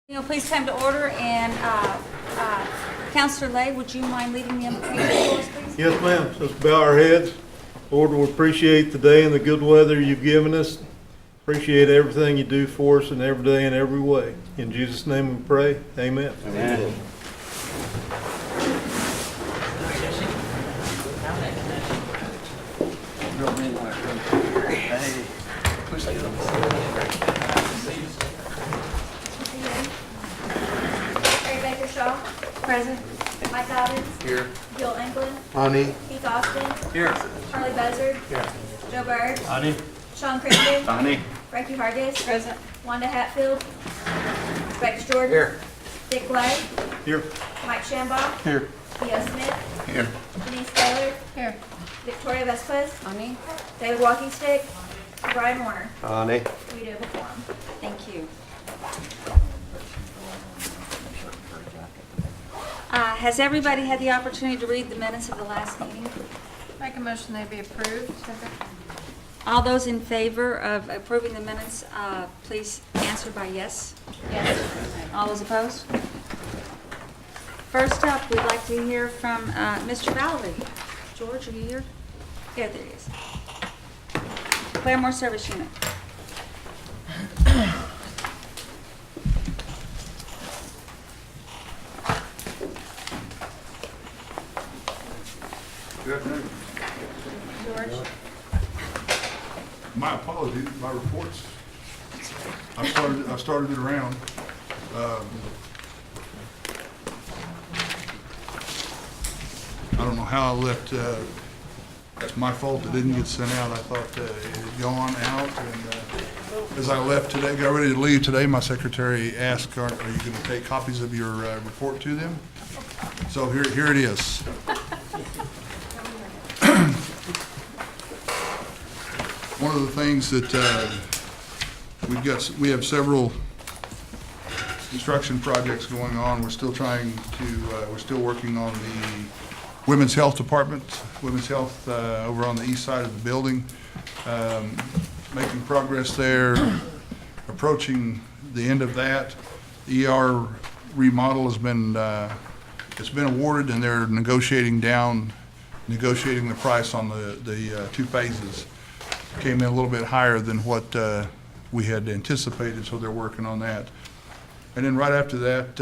Please come to order, and Councilor Lay, would you mind leading the invocation for us, please? Yes, ma'am. So let's bow our heads. Lord, we appreciate the day and the good weather you've given us. Appreciate everything you do for us in every day and every way. In Jesus' name we pray. Amen. Amen. Present. Mike Dobbins. Here. Bill England. Ani. Keith Austin. Here. Charlie Buzzard. Here. Joe Bird. Ani. Sean Crittenden. Ani. Frankie Hargis. Present. Wanda Hatfield. Rex Jordan. Here. Dick Blay. Here. Mike Shambaugh. Here. Theo Smith. Here. Denise Taylor. Here. Victoria Vesquez. Ani. David Walking Stick. Brian Warner. Ani. We do have a quorum. Thank you. Has everybody had the opportunity to read the minutes of the last meeting? Make a motion they be approved. All those in favor of approving the minutes, please answer by yes. Yes. All those opposed? First up, we'd like to hear from Mr. Valerie. George, are you here? Yeah, there he is. Claremore Service Unit. Good afternoon. George? My apologies, my reports, I started it around. I don't know how I left, it's my fault it didn't get sent out. I thought it had gone out, and as I left today, got ready to leave today, my secretary asked, are you going to take copies of your report to them? So here it is. One of the things that we have several construction projects going on. We're still working on the Women's Health Department, Women's Health over on the east side of the building. Making progress there, approaching the end of that. The ER remodel has been, it's been awarded, and they're negotiating the price on the two phases. Came in a little bit higher than what we had anticipated, so they're working on that. And then right after that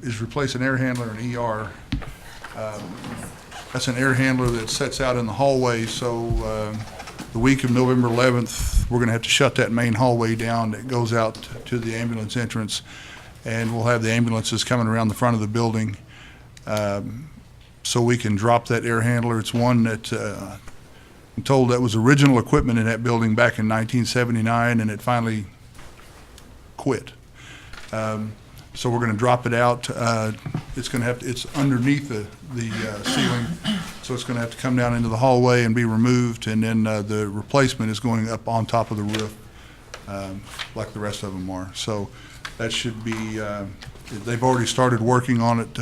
is replace an air handler in ER. That's an air handler that sets out in the hallway, so the week of November 11th, we're going to have to shut that main hallway down that goes out to the ambulance entrance, and we'll have the ambulances coming around the front of the building so we can drop that air handler. It's one that I'm told that was original equipment in that building back in 1979, and it finally quit. So we're going to drop it out. It's underneath the ceiling, so it's going to have to come down into the hallway and be removed, and then the replacement is going up on top of the roof, like the rest of them are. So that should be. They've already started working on it,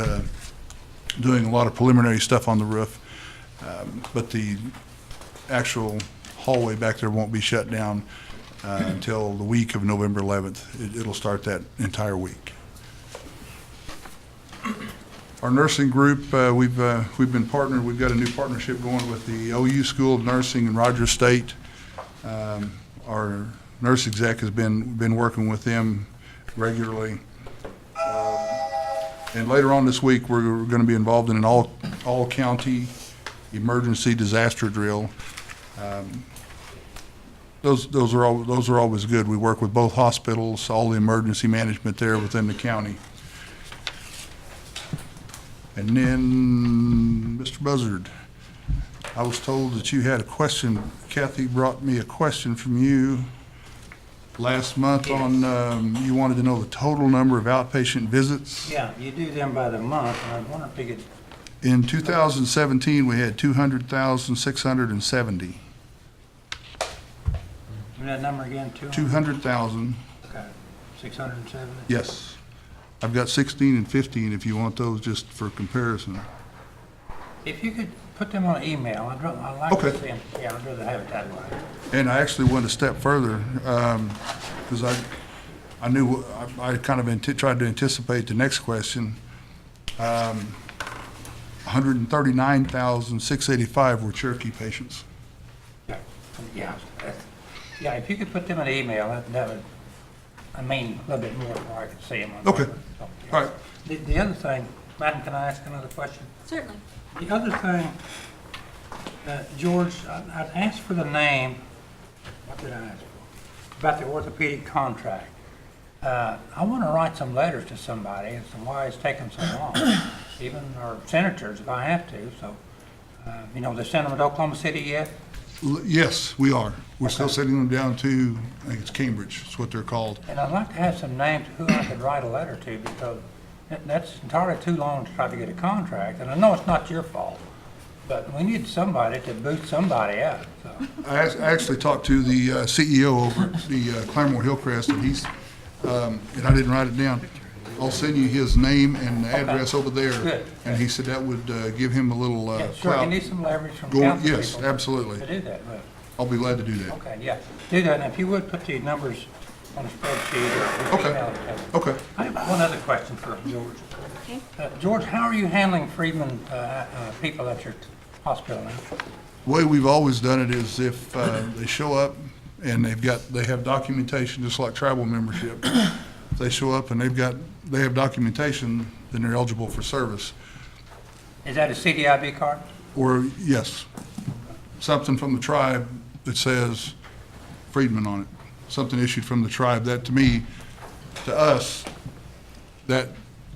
doing a lot of preliminary stuff on the roof, but the actual hallway back there won't be shut down until the week of November 11th. It'll start that entire week. Our nursing group, we've been partnered. We've got a new partnership going with the OU School of Nursing in Rogers State. Our nurse exec has been working with them regularly. And later on this week, we're going to be involved in an all-county emergency disaster drill. Those are always good. We work with both hospitals, all the emergency management there within the county. And then, Mr. Buzzard, I was told that you had a question. Kathy brought me a question from you last month on, you wanted to know the total number of outpatient visits. Yeah, you do them by the month, and I was wondering if you could. In 2017, we had 200,670. Give me that number again, 200,000. Okay, 670? Yes. I've got 16 and 15 if you want those just for comparison. If you could put them on email, I'd like Okay. to see them. Yeah, I'd rather have it that way. And I actually went a step further because I knew, I kind of tried to anticipate the next question. 139,685 were Cherokee patients. Yeah, yeah, if you could put them in an email, that would, I mean, a little bit more before I could see them. Okay. All right. The other thing, Madam, can I ask another question? Certainly. The other thing, George, I'd asked for the name, what did I ask for? About the orthopedic contract. I want to write some letters to somebody as to why it's taking so long, even our senators if I have to, so, you know, they sent them to Oklahoma City yet? Yes, we are. We're still Okay. sending them down to, I think it's Cambridge, is what they're called. And I'd like to have some names who I could write a letter to, because that's entirely too long to try to get a contract, and I know it's not your fault, but we need somebody to boot somebody out, so. I actually talked to the CEO over at the Claremore Hillcrest, and he's, and I didn't write it down. I'll send you his name and address over there. Good. And he said that would give him a little Yeah, sure, you clout. need some leverage from Going- council yes, people absolutely. to do that, but, I'll be glad to do that. okay, yeah, do that, and if you would, put the numbers on a spreadsheet or Okay. email it to me. Okay. I have one other question for George. Okay. George, how are you handling Freedmen people at your hospital now? The way we've always done it is if they show up and they have documentation, just like tribal membership. If they show up and they have documentation, then they're eligible for service. Is that a CDIB card? Or, yes, something from the tribe that says Freedman on it, something issued from the tribe. That, to me, to us, that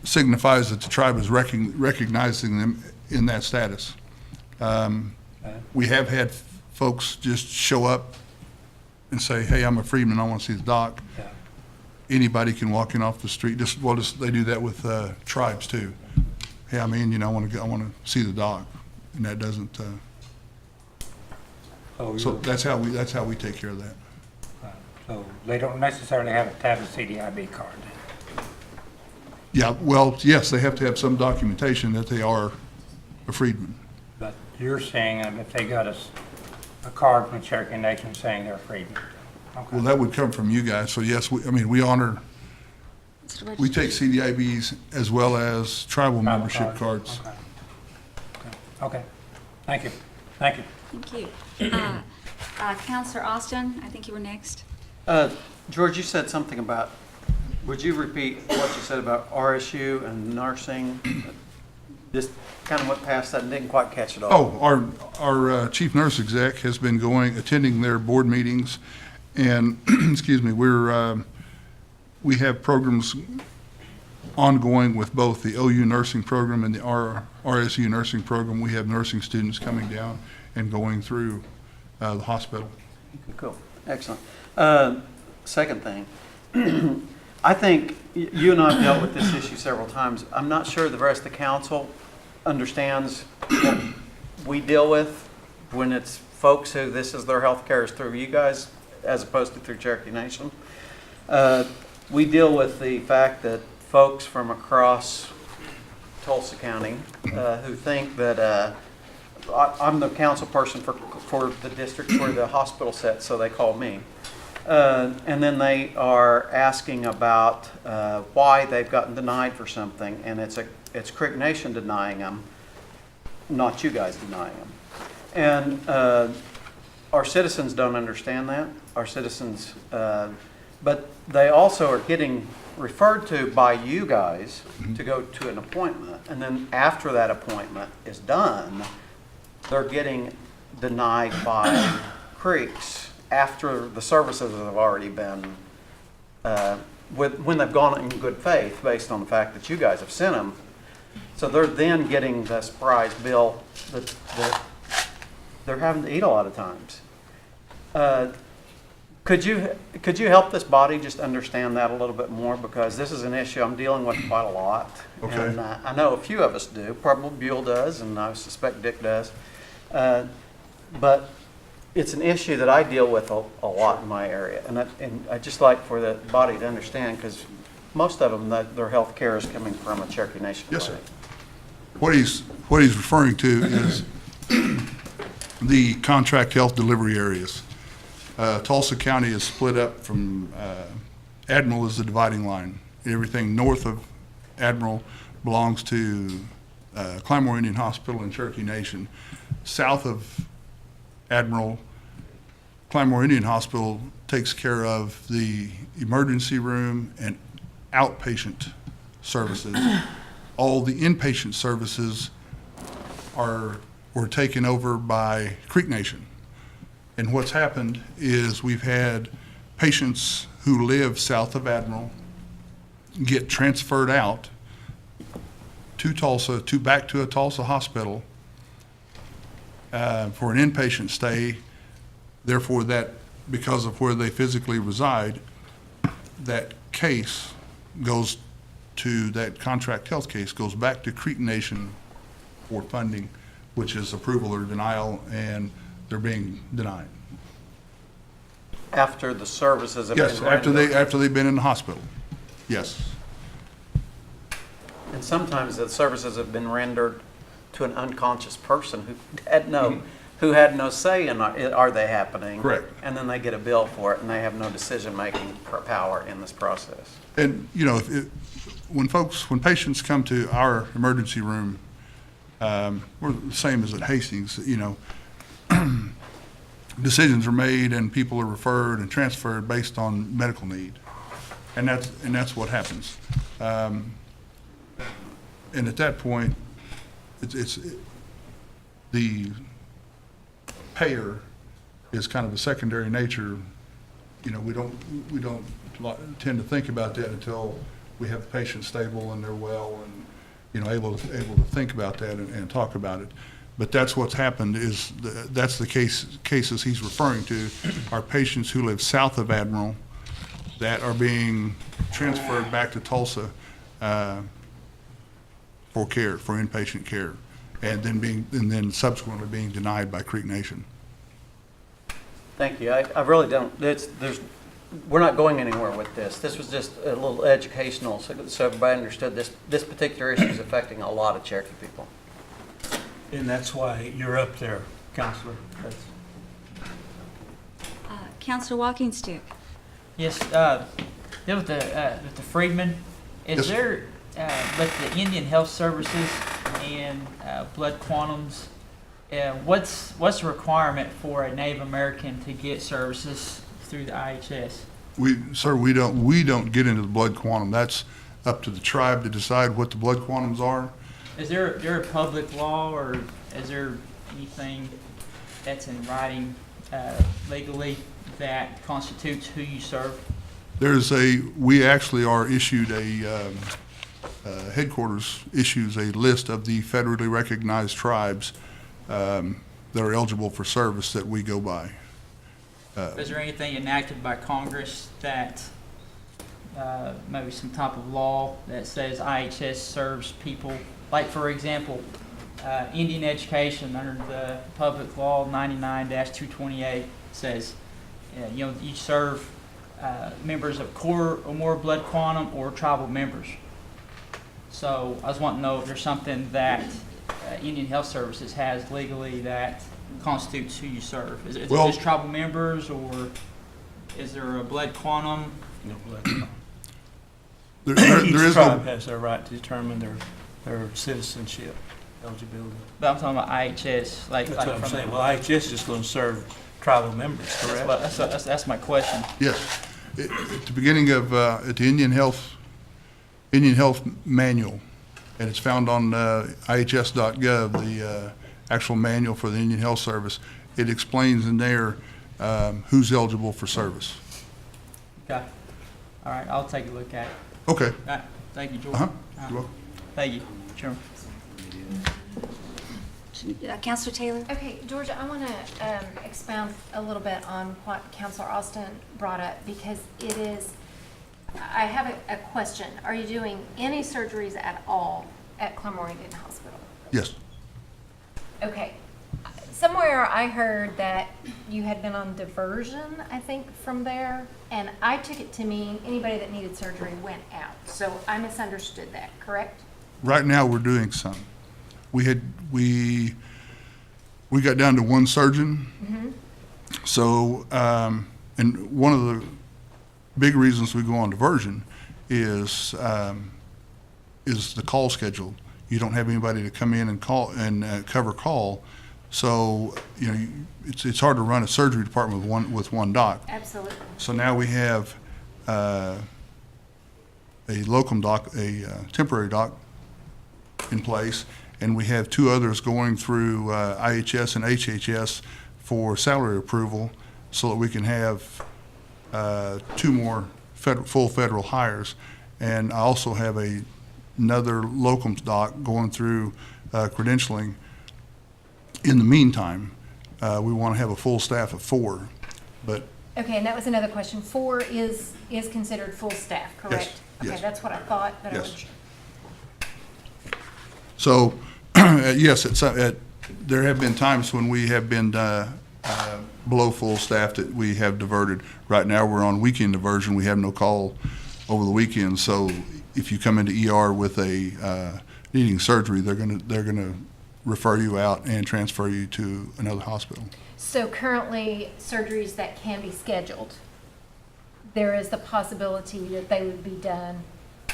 signifies that the tribe is recognizing them in that status. We have had folks just show up and say, hey, I'm a Freedman, I want to see the doc. Yeah. Anybody can walk in off the street, they do that with tribes too. Hey, I mean, I want to see the doc, and that doesn't, so that's how we take care of that. So they don't necessarily have to have a CDIB card then? Yeah, well, yes, they have to have some documentation that they are a freedman. But you're saying if they got a card from the Cherokee Nation saying they're freedmen? Okay. Well, that would come from you guys, so yes, we honor, we take CDIBs as well as tribal membership cards. Okay. Okay, thank you, thank you. Thank you. Counselor Austin, I think you were next. George, you said something about, would you repeat what you said about RSU and nursing? Just kind of went past that and didn't quite catch it all. Oh, our chief nurse exec has been attending their board meetings, and, excuse me, we have programs ongoing with both the OU nursing program and the RSU nursing program. We have nursing students coming down and going through the hospital. Cool, excellent. Second thing, I think you and I have dealt with this issue several times. I'm not sure the rest of the council understands what we deal with when it's folks who this is their health care is through you guys as opposed to through Cherokee Nation. We deal with the fact that folks from across Tulsa County who think that I'm the council person for the district where the hospital sits, so they call me. And then they are asking about why they've gotten denied for something, and it's Creek Nation denying them, not you guys denying them. And our citizens don't understand that. Our citizens, but they also are getting referred to by you guys to go to an appointment, and then after that appointment is done, they're getting denied by Creeks after the services have already been, when they've gone in good faith based on the fact that you guys have sent them. So they're then getting the surprise bill that they're having to eat a lot of times. Could you help this body just understand that a little bit more? Because this is an issue I'm dealing with quite a lot. Okay. And I know a few of us do. Probably Buell does, and I suspect Dick does. But it's an issue that I deal with a lot in my area. And I'd just like for the body to understand, because most of them, their health care is coming from a Cherokee Nation Yes, sir. clinic. What he's referring to is the contract health delivery areas. Tulsa County is split up from Admiral is the dividing line. Everything north of Admiral belongs to Claremore Indian Hospital and Cherokee Nation. South of Admiral, Claremore Indian Hospital takes care of the emergency room and outpatient services. All the inpatient services were taken over by Creek Nation. And what's happened is we've had patients who live south of Admiral get transferred out to Tulsa, back to a Tulsa hospital for an inpatient stay. Therefore, that, because of where they physically reside, that case goes to, that contract health case goes back to Creek Nation for funding, which is approval or denial, and they're being denied. After the services have been Yes, rendered. after they've been in the hospital. Yes. And sometimes the services have been rendered to an unconscious person who had no say in are they happening. Correct. And then they get a bill for it and they have no decision-making power in this process. And, you know, when patients come to our emergency room, we're the same as at Hastings, you know, decisions are made and people are referred and transferred based on medical need. And that's what happens. And at that point, the payer is kind of a secondary nature. You know, we don't tend to think about that until we have the patient stable and they're well and, you know, able to think about that and talk about it. But that's what's happened is that's the cases he's referring to are patients who live south of Admiral that are being transferred back to Tulsa for care, for inpatient care, and then subsequently being denied by Creek Nation. Thank you. I really don't, we're not going anywhere with this. This was just a little educational, so everybody understood this particular issue is affecting a lot of Cherokee people. And that's why you're up there, Counselor. Counselor Walkingstick. Yes, with the Freedmen, Yes. is there, with the Indian Health Services and blood quantums, what's the requirement for a Native American to get services through the IHS? Sir, we don't get into the blood quantum. That's up to the tribe to decide what the blood quantums are. Is there a public law, or is there anything that's in writing legally that constitutes who you serve? We actually are issued headquarters issues a list of the federally recognized tribes that are eligible for service that we go by. Is there anything enacted by Congress that maybe some type of law that says IHS serves people? Like, for example, Indian education under the public law 99-228 says, you serve members of core or more blood quantum or tribal members. So I was wanting to know if there's something that Indian Health Services has legally that constitutes who you serve. Is it just tribal members, or is there a blood quantum? No, blood. There Each is tribe no, has their right to determine their citizenship eligibility. But I'm talking about IHS. That's what I'm saying. Well, IHS is just going to serve tribal members, correct? That's my question. yes. At the beginning of, at the Indian Health Manual, and it's found on IHS.gov, the actual manual for the Indian Health Service, it explains in there who's eligible for service. Okay. All right, I'll take a look at it. Okay. All right, thank you, George. Uh-huh. All right. You're welcome. Thank you, Chairman. Counselor Taylor? Okay, Georgia, I want to expound a little bit on what Counselor Austin brought up, because it is, I have a question. Are you doing any surgeries at all at Claremore Indian Hospital? Yes. Okay. Somewhere I heard that you had been on diversion, I think, from there, and I took it to mean anybody that needed surgery went out. So I misunderstood that, correct? Right now, we're doing some. We got down to one surgeon. Mm-hmm. So, and one of big reasons we go on diversion is the call schedule. You don't have anybody to come in and call and cover call. So, it's hard to run a surgery department with one doc. Absolutely. So now we have a locum doc, a temporary doc in place, and we have 2 others going through IHS and HHS for salary approval so that we can have 2 more full federal hires. And I also have another locum doc going through credentialing. In the meantime, we want to have a full staff of 4, but Okay, and that was another question. 4 is considered full staff, correct? yes. Okay, that's what I thought, but I Yes. would. so, yes, there have been times when we have been below full staff that we have diverted. Right now, we're on weekend diversion. We have no call over the weekend. So if you come into ER with a needing surgery, they're gonna refer you out and transfer you to another hospital. So currently, surgeries that can be scheduled, there is the possibility that they would be done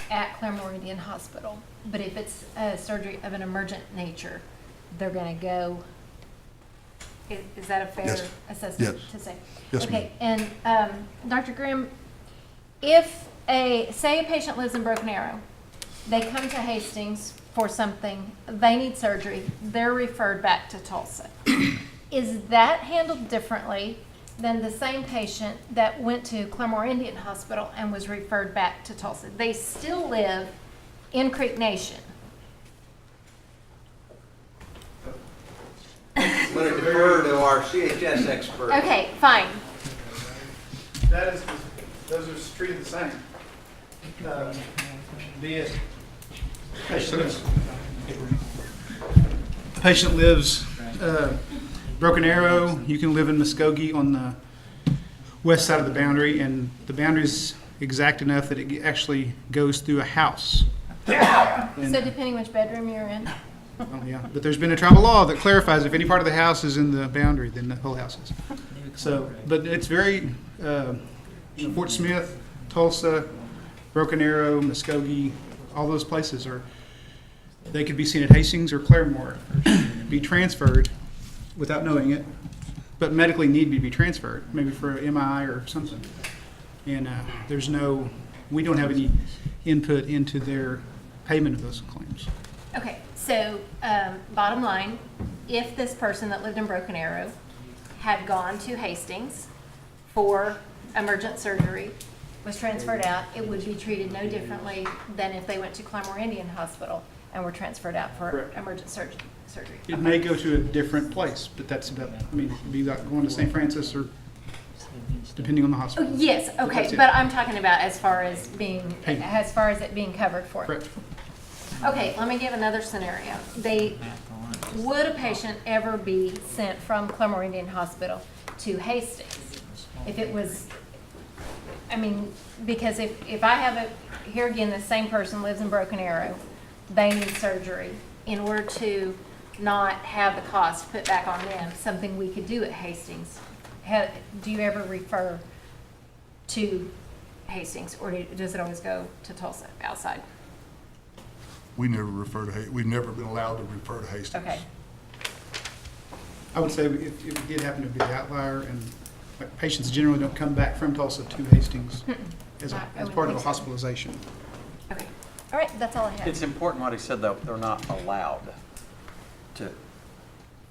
at Claremore Indian Hospital. But if it's a surgery of an emergent nature, they're going to go. Is that a fair Yes. assessment Yes. to say? Yes, Okay, and Dr. Grimm, if say a patient lives in Broken Arrow, they come to Hastings for something, they need surgery, they're referred back to Tulsa. Is that handled differently than the same patient that went to Claremore Indian Hospital and was referred back to Tulsa? They still live in Creek Nation. I'm going to defer to our CHS expert. Okay, fine. Those are treated the same. Be it patient lives Broken Arrow, you can live in Muskogee on the west side of the boundary, and the boundary is exact enough that it actually goes through a house. And, So depending which bedroom you're in. yeah, but there's been a tribal law that clarifies if any part of the house is in the boundary, then the whole house is. So, but it's very, Fort Smith, Tulsa, Broken Arrow, Muskogee, all those places they could be seen at Hastings or Claremore, be transferred without knowing it, but medically need to be transferred, maybe for an MI or something. And we don't have any input into their payment of those claims. Okay, so bottom line, if this person that lived in Broken Arrow had gone to Hastings for emergent surgery, was transferred out, it would be treated no differently than if they went to Claremore Indian Hospital and were transferred out for Correct. emergent surgery. It may go to a different place, but that's about, it'd be like going to St. Francis or depending on the Oh, hospital. yes, okay, That's it. but I'm talking about as far as Payment. it being covered for. Correct. Okay, let me give another scenario. Would a patient ever be sent from Claremore Indian Hospital to Hastings? If it was, because if I have here again, the same person lives in Broken Arrow, they need surgery. In order to not have the cost put back on them, something we could do at Hastings. Do you ever refer to Hastings, or does it always go to Tulsa outside? We've never been allowed to refer to Hastings. Okay. I would say if it did happen to be the outlier, and like patients generally don't come back from Tulsa to Hastings as I would part of think a so. hospitalization. Okay. All right, that's all I have. It's important what he said, though, they're not allowed to.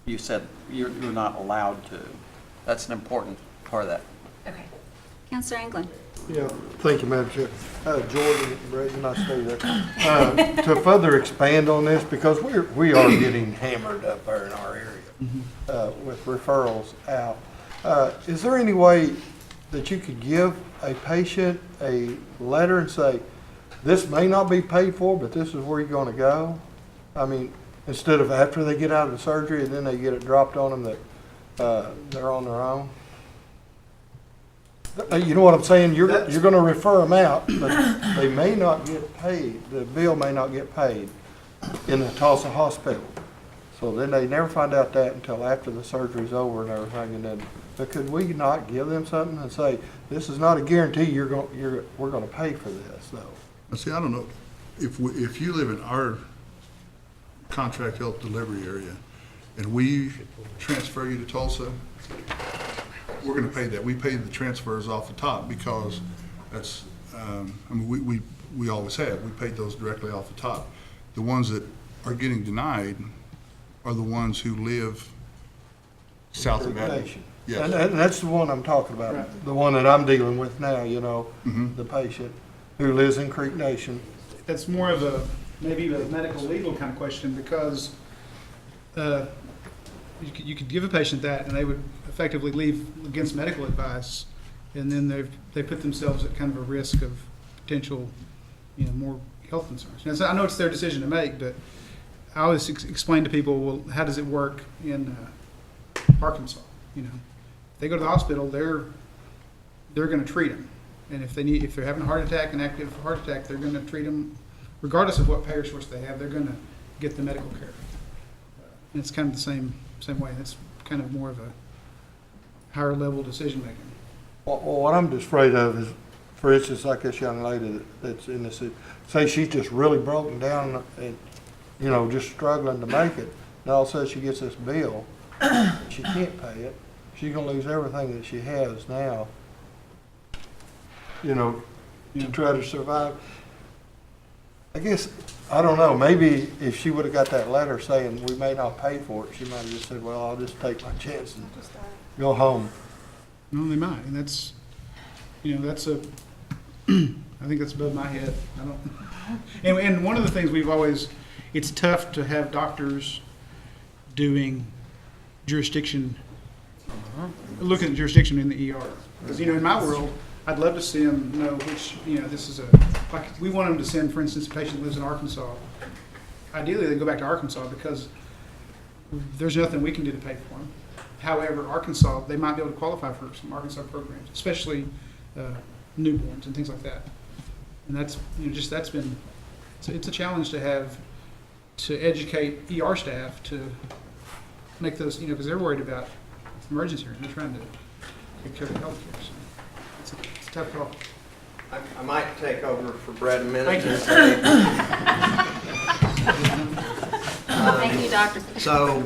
You said you're not allowed to. That's an important part of that. Okay. Counselor England? Yeah, thank you, Madam Chair. Jordan, Brady, nice to meet you. To further expand on this, because we are getting hammered up there in our area with referrals out. Is there any way that you could give a patient a letter and say, this may not be paid for, but this is where you're going to go? Instead of after they get out of the surgery and then they get it dropped on them that they're on their own? You know what I'm saying? You're going to refer them out, but they may not get paid. The bill may not get paid in the Tulsa hospital. So then they never find out that until after the surgery's over and everything, and then but could we not give them something and say, this is not a guarantee we're gonna pay for this, though? Now, see, I don't know, if you live in our contract health delivery area and we transfer you to Tulsa, we're gonna pay that. We pay the transfers off the top because that's, I mean, we always have. We paid those directly off the top. The ones that are getting denied are the ones who live south of that. Yes. And that's the one I'm talking about, the one that I'm dealing with now, you know, the patient who lives in Creek Nation. That's more of a, maybe a medical legal kind of question, because you could give a patient that and they would effectively leave against medical advice, and then they put themselves at kind of a risk of potential, more health concerns. Now, so I know it's their decision to make, but I always explain to people, well, how does it work in Arkansas? If they go to the hospital, they're going to treat them, and if they're having a heart attack, an active heart attack, they're going to treat them regardless of what payer source they have. They're going to get the medical care, and it's kind of the same way. It's kind of more of a higher level decision making. Well, what I'm just afraid of is, for instance, like this young lady that's in this, say she's just really broken down and, just struggling to make it, and all of a sudden she gets this bill, she can't pay it, she's gonna lose everything that she has now, to try to survive. I guess, I don't know, maybe if she would've got that letter saying we may not pay for it, she might have just said, well, I'll just take my chance and go home. No, they might, and that's, that's a, I think that's above my head. I don't, and one of the things we've always, it's tough to have doctors doing jurisdiction, looking at jurisdiction in the ER. Because, in my world, I'd love to see them know which, this is like, we want them to send, for instance, a patient lives in Arkansas. Ideally, they go back to Arkansas because there's nothing we can do to pay for them. However, Arkansas, they might be able to qualify for some Arkansas programs, especially newborns and things like that. And that's, that's been, it's a challenge to have, to educate ER staff to make those, because they're worried about emergency room. They're trying to take care of the health care. So it's a tough call. I might take over for Brett a minute. Thank you. Thank you, Doctor. So,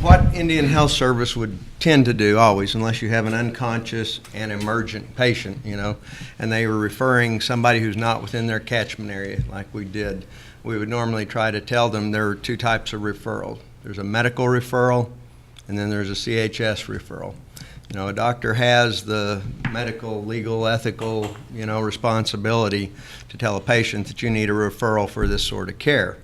what Indian Health Service would tend to do always, unless you have an unconscious and emergent patient, and they were referring somebody who's not within their catchment area like we did, we would normally try to tell them there are two types of referral. There's a medical referral, and then there's a CHS referral. A doctor has the medical, legal, ethical, responsibility to tell a patient that you need a referral for this sort of care.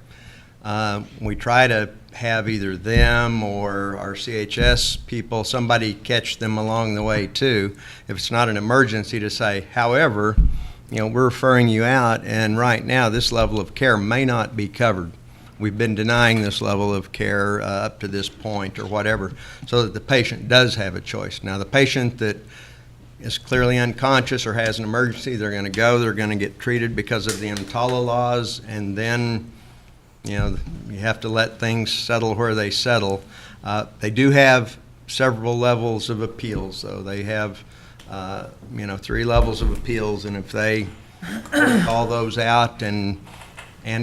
We try to have either them or our CHS people, somebody catch them along the way too, if it's not an emergency, to say, however, we're referring you out, and right now this level of care may not be covered. We've been denying this level of care up to this point or whatever, so that the patient does have a choice. Now, the patient that is clearly unconscious or has an emergency, they're going to get treated because of the EMTALA laws, and then you have to let things settle where they settle. They do have several levels of appeals, though. They have 3 levels of appeals, and if they call those out and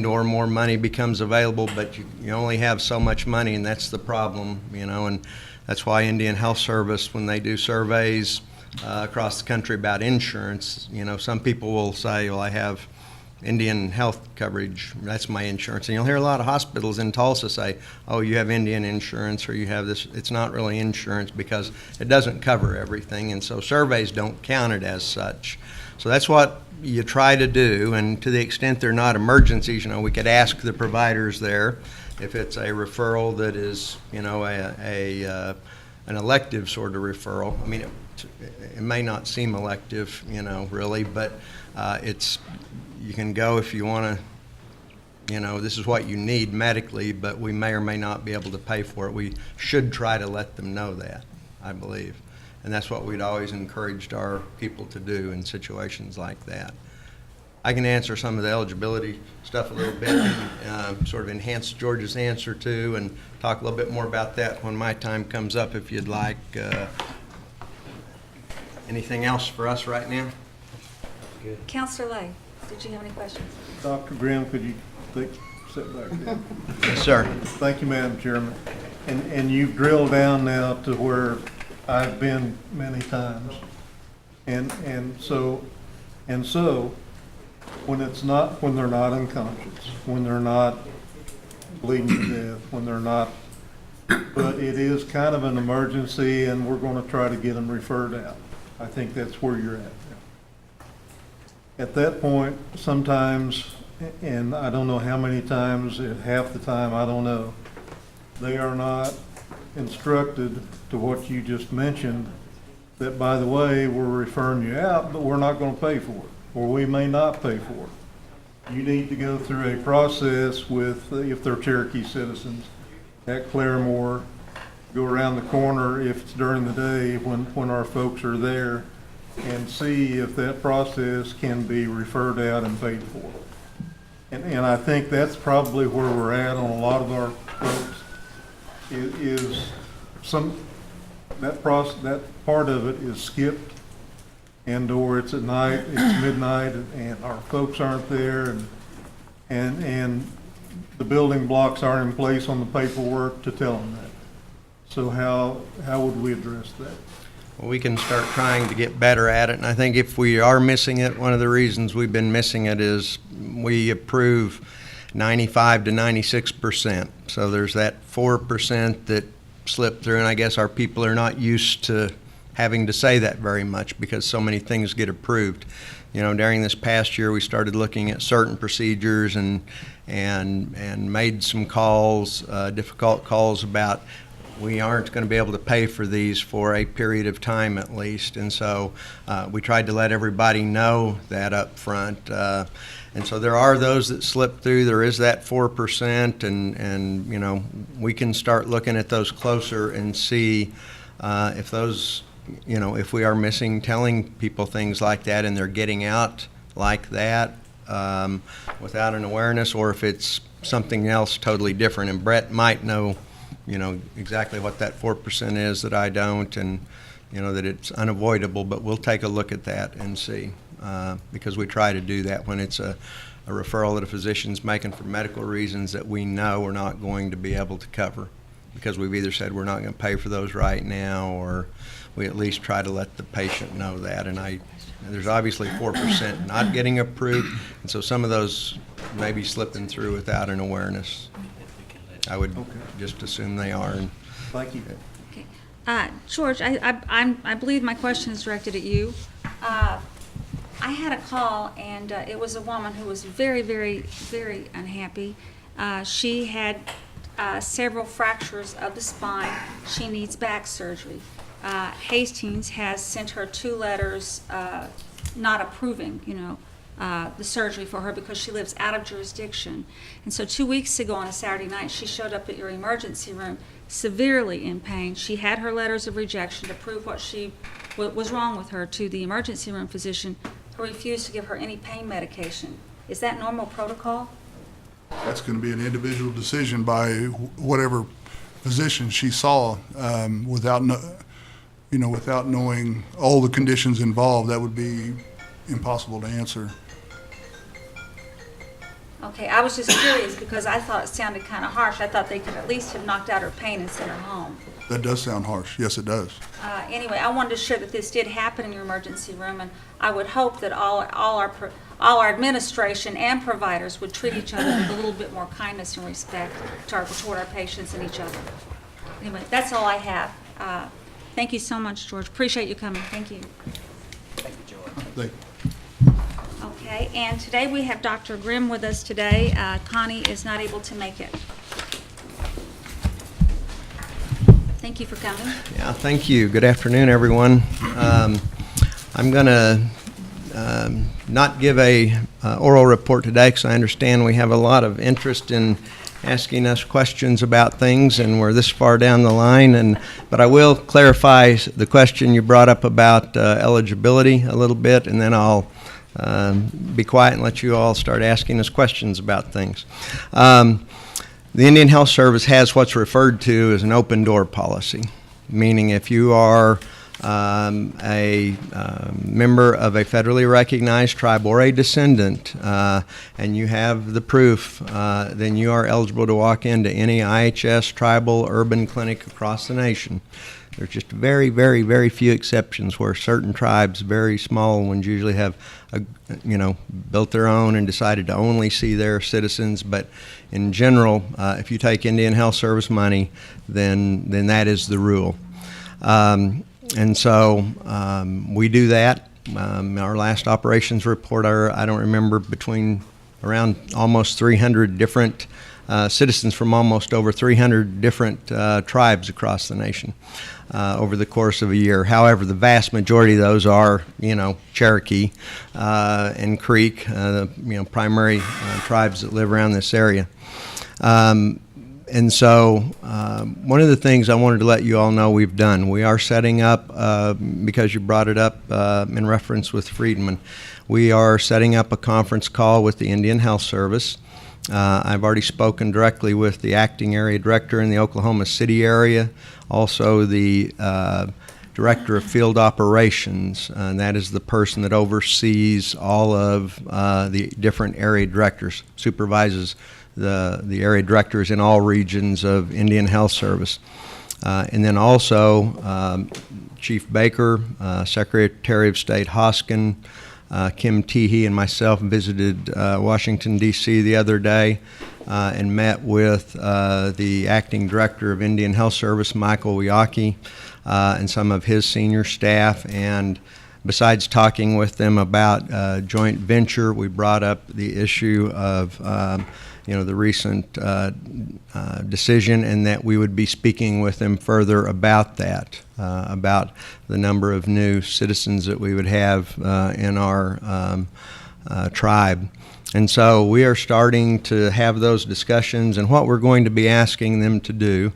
or more money becomes available, but you only have so much money, and that's the problem, and that's why Indian Health Service, when they do surveys across the country about insurance, some people will say, well, I have Indian health coverage, that's my insurance. And you'll hear a lot of hospitals in Tulsa say, oh, you have Indian insurance, or you have this. It's not really insurance because it doesn't cover everything, and so surveys don't count it as such. So that's what you try to do, and to the extent they're not emergencies, we could ask the providers there if it's a referral that is, an elective sort of referral. I mean, it may not seem elective, really, but you can go if you want to, this is what you need medically, but we may or may not be able to pay for it. We should try to let them know that, I believe. And that's what we'd always encouraged our people to do in situations like that. I can answer some of the eligibility stuff a little bit, and sort of enhance George's answer too, and talk a little bit more about that when my time comes up if you'd like. Anything else for us right now? Counselor Lay, did you have any questions? Dr. Grimm, could you sit back there? Yes, sir. Thank you, Madam Chairman. And you've drilled down now to where I've been many times. And so, when they're not unconscious, when they're not bleeding to death, when they're not, but it is kind of an emergency and we're gonna try to get them referred out. I think that's where you're at now. At that point, sometimes, and I don't know how many times, at half the time, I don't know, they are not instructed to what you just mentioned, that by the way, we're referring you out, but we're not going to pay for it, or we may not pay for it. You need to go through a process with, if they're Cherokee citizens, at Claremore, go around the corner if it's during the day when our folks are there, and see if that process can be referred out and paid for. And I think that's probably where we're at on a lot of our folks, is that part of it is skipped, and/or it's at night, it's midnight, and our folks aren't there, and the building blocks aren't in place on the paperwork to tell them that. So how would we address that? Well, we can start trying to get better at it, and I think if we are missing it, one of the reasons we've been missing it is we approve 95 to 96%. So there's that 4% that slip through, and I guess our people are not used to having to say that very much because so many things get approved. You know, during this past year, we started looking at certain procedures and made some calls, difficult calls about we aren't going to be able to pay for these for a period of time at least. And so we tried to let everybody know that up front. And so there are those that slip through. There is that 4%, and you know, we can start looking at those closer and see if those, you know, if we are missing, telling people things like that and they're getting out like that without an awareness, or if it's something else totally different. And Brett might know, you know, exactly what that 4% is that I don't, and you know that it's unavoidable, but we'll take a look at that and see. Because we try to do that when it's a referral that a physician's making for medical reasons that we know we're not going to be able to cover, because we've either said we're not going to pay for those right now, or we at least try to let the patient know that. And there's obviously 4% not getting approved, and so some of those may be slipping through without an awareness. I would just assume they are. And Thank you. Okay. George, I believe my question is directed at you. I had a call, and it was a woman who was very, very, very unhappy. She had several fractures of the spine. She needs back surgery. Hastings has sent her 2 letters not approving, you know, the surgery for her because she lives out of jurisdiction. And so 2 weeks ago on a Saturday night, she showed up at your emergency room severely in pain. She had her letters of rejection to prove what was wrong with her to the emergency room physician, who refused to give her any pain medication. Is that normal protocol? That's going to be an individual decision by whatever physician she saw, without knowing all the conditions involved. That would be impossible to answer. Okay, I was just curious because I thought it sounded kind of harsh. I thought they could at least have knocked out her pain and sent her home. That does sound harsh. Yes, it does. Anyway, I wanted to share that this did happen in your emergency room, and I would hope that all our administration and providers would treat each other with a little bit more kindness and respect toward our patients and each other. Anyway, that's all I have. Thank you so much, George. Appreciate you coming. Thank you. Thank you, George. Thank you. Okay, and today we have Dr. Grimm with us today. Connie is not able to make it. Thank you for coming. Yeah, thank you. Good afternoon, everyone. I'm going to not give a oral report today because I understand we have a lot of interest in asking us questions about things, and we're this far down the line. But I will clarify the question you brought up about eligibility a little bit, and then I'll be quiet and let you all start asking us questions about things. The Indian Health Service has what's referred to as an open door policy, meaning if you are a member of a federally recognized tribe or a descendant, and you have the proof, then you are eligible to walk into any IHS tribal urban clinic across the nation. There's just very, very, very few exceptions where certain tribes, very small ones, usually have, built their own and decided to only see their citizens. But in general, if you take Indian Health Service money, then that is the rule. And so we do that. Our last operations report, I don't remember, between around almost 300 different citizens from almost over 300 different tribes across the nation over the course of a year. However, the vast majority of those are, Cherokee and Creek, primary tribes that live around this area. And so one of the things I wanted to let you all know we've done, we are setting up, because you brought it up in reference with Friedman, we are setting up a conference call with the Indian Health Service. I've already spoken directly with the acting area director in the Oklahoma City area, also the director of field operations, and that is the person that oversees all of the different area directors, supervises the area directors in all regions of Indian Health Service. And then also Chief Baker, Secretary of State Hoskin, Kim Teehee and myself visited Washington, D.C. the other day and met with the acting director of Indian Health Service, Michael Wiaki, and some of his senior staff. And besides talking with them about joint venture, we brought up the issue of the recent decision, and that we would be speaking with them further about that, about the number of new citizens that we would have in our tribe. And so we are starting to have those discussions, and what we're going to be asking them to do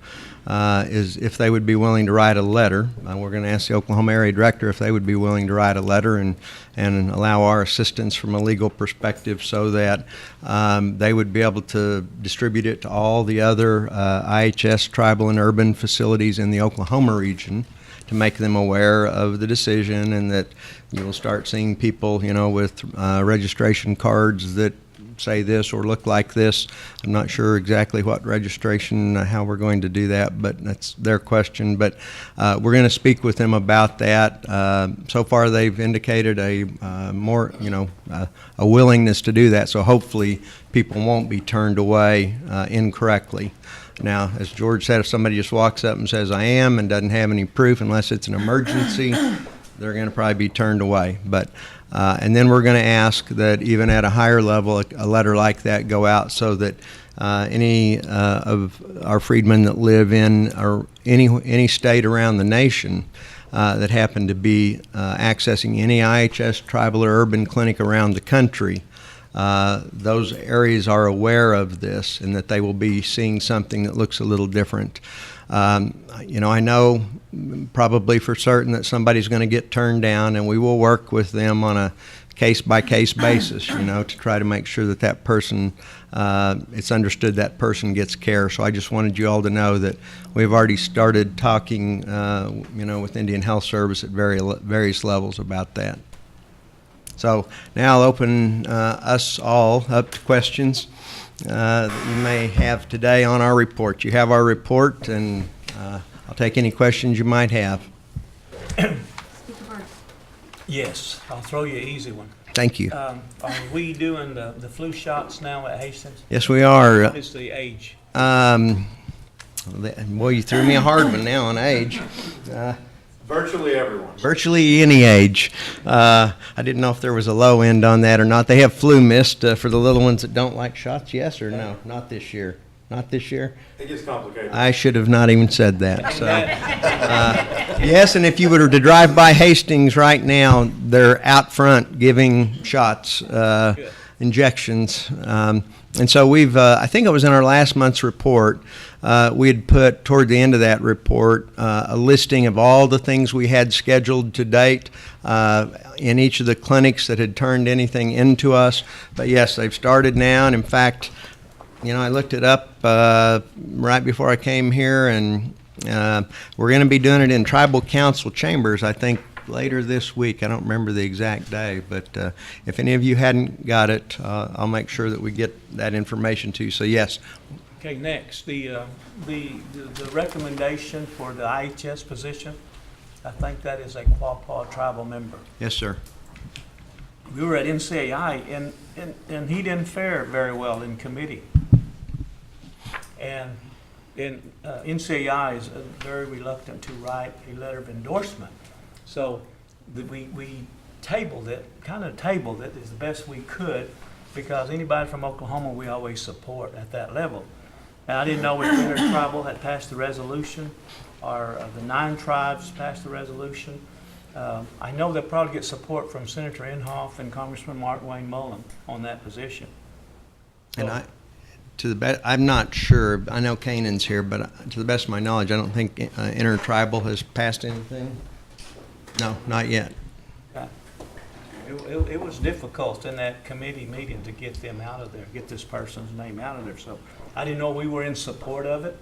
is if they would be willing to write a letter. We're going to ask the Oklahoma area director if they would be willing to write a letter and allow our assistance from a legal perspective so that they would be able to distribute it to all the other IHS tribal and urban facilities in the Oklahoma region to make them aware of the decision, and that you'll start seeing people, with registration cards that say this or look like this. I'm not sure exactly what registration, how we're going to do that, but that's their question. But we're going to speak with them about that. So far, they've indicated a willingness to do that. So hopefully, people won't be turned away incorrectly. Now, as George said, if somebody just walks up and says, I am, and doesn't have any proof, unless it's an emergency, they're going to probably be turned away. But and then we're going to ask that even at a higher level, a letter like that go out so that any of our freedmen that live in or any state around the nation that happen to be accessing any IHS tribal or urban clinic around the country, those areas are aware of this, and that they will be seeing something that looks a little different. I know probably for certain that somebody's going to get turned down, and we will work with them on a case-by-case basis, to try to make sure that that person, it's understood that person gets care. So I just wanted you all to know that we've already started talking, with Indian Health Service at various levels about that. So now I'll open us all up to questions that you may have today on our report. You have our report, and I'll take any questions you might have. Yes, I'll throw you an easy one. Thank you. Are we doing the flu shots now at Hastings? Yes, we are. What is the age? Boy, you threw me a hard one now on age. Virtually everyone. Virtually any age. I didn't know if there was a low end on that or not. They have flu mist for the little ones that don't like shots, yes or no? Not this year. Not this year? It gets complicated. I should have not even said that. So, yes, and if you were to drive by Hastings right now, they're out front giving shots, injections. And so we've, I think it was in our last month's report, we had put toward the end of that report a listing of all the things we had scheduled to date in each of the clinics that had turned anything into us. But yes, they've started now, and in fact, I looked it up right before I came here, and We're going to be doing it in tribal council chambers, I think, later this week. I don't remember the exact day, but if any of you hadn't got it, I'll make sure that we get that information to you. So yes, Okay, next, the recommendation for the IHS position, I think that is a Quapaw tribal member. yes, sir. We were at NCAI, and he didn't fare very well in committee. And NCAI is very reluctant to write a letter of endorsement. So we tabled it, kind of tabled it as the best we could, because anybody from Oklahoma we always support at that level. And I didn't know if Intertribal had passed the resolution, or the 9 tribes passed the resolution. I know they'll probably get support from Senator Inhofe and Congressman Mark Wayne Mullen on that position. And I'm not sure. I know Canaan's here, but to the best of my knowledge, I don't think Intertribal has passed anything. No, not yet. It was difficult in that committee meeting to get them out of there, get this person's name out of there. So I didn't know we were in support of it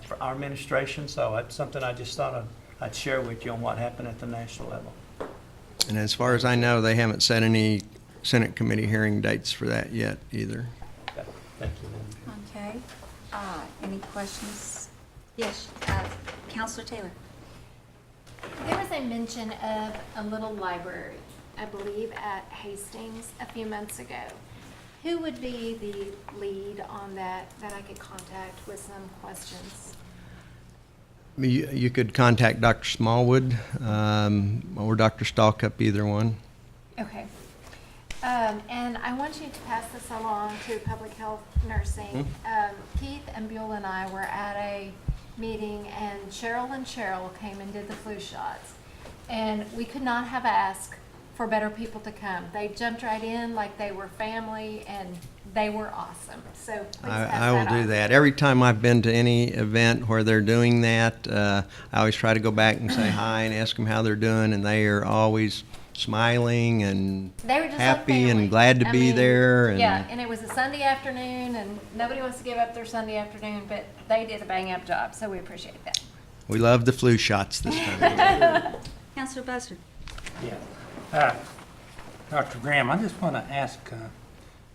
for our administration. So that's something I just thought I'd share with you on what happened at the national level. And as far as I know, they haven't set any Senate committee hearing dates for that yet either. Okay. Thank you. Okay. Any questions? Yes, Counselor Taylor. There was a mention of a little library, I believe, at Hastings a few months ago. Who would be the lead on that I could contact with some questions? You could contact Dr. Smallwood or Dr. Stalkup, either one. Okay. And I want you to pass this along to public health nursing. Keith and Buell and I were at a meeting, and Cheryl came and did the flu shots. And we could not have asked for better people to come. They jumped right in like they were family, and they were awesome. So please pass I will that do on. that. Every time I've been to any event where they're doing that, I always try to go back and say hi and ask them how they're doing, and they are always smiling and They were just happy like family. and glad to I be mean, there. And yeah, and it was a Sunday afternoon, and nobody wants to give up their Sunday afternoon, but they did a bang-up job, so we appreciate that. we love the flu shots this time. Counselor Buzzard. Yeah. Dr. Graham, I just want to ask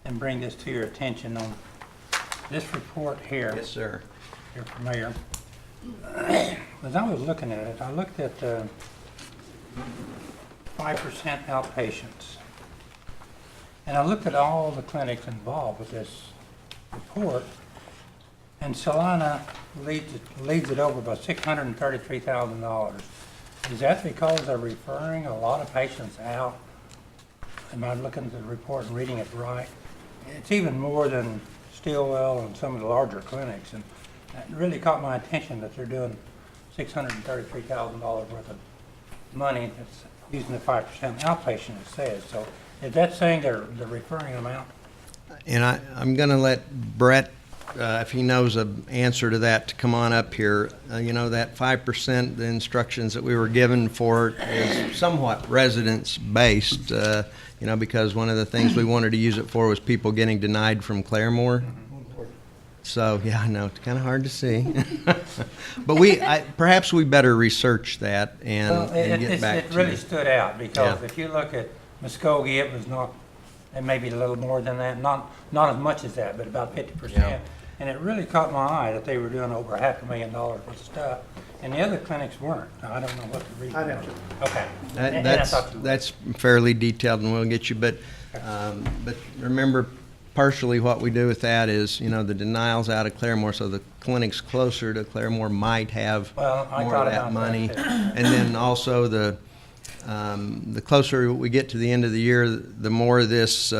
and bring this to your attention on this report here. Yes, sir. You're familiar. As I was looking at it, I looked at 5% outpatients. And I looked at all the clinics involved with this report, and Salina leads it over by $633,000. Is that because they're referring a lot of patients out? Am I looking at the report and reading it right? It's even more than Stillwell and some of the larger clinics, and it really caught my attention that they're doing $633,000 worth of money that's using the 5% outpatient, it says. So is that saying they're referring them out? And I'm going to let Brett, if he knows an answer to that, to come on up here. You know, that 5%, the instructions that we were given for is somewhat residence-based, you know, because one of the things we wanted to use it for was people getting denied from Claremore. So, yeah, I know, it's kind of hard to see. But perhaps we better research that and get back to It really you. stood out, because Yeah. if you look at Muskogee, it was not, and maybe a little more than that, not as much as that, but about 50%. Yeah. And it really caught my eye that they were doing over $500,000 worth of stuff, and the other clinics weren't. Now, I don't know what the reason was. Okay. And I thought you were. That's fairly detailed, and we'll get you, but remember, partially what we do with that is, you know, the denials out of Claremore, so the clinics closer to Claremore might have Well, I more thought of that about money. that, too. And then also the closer we get to the end of the year, the more this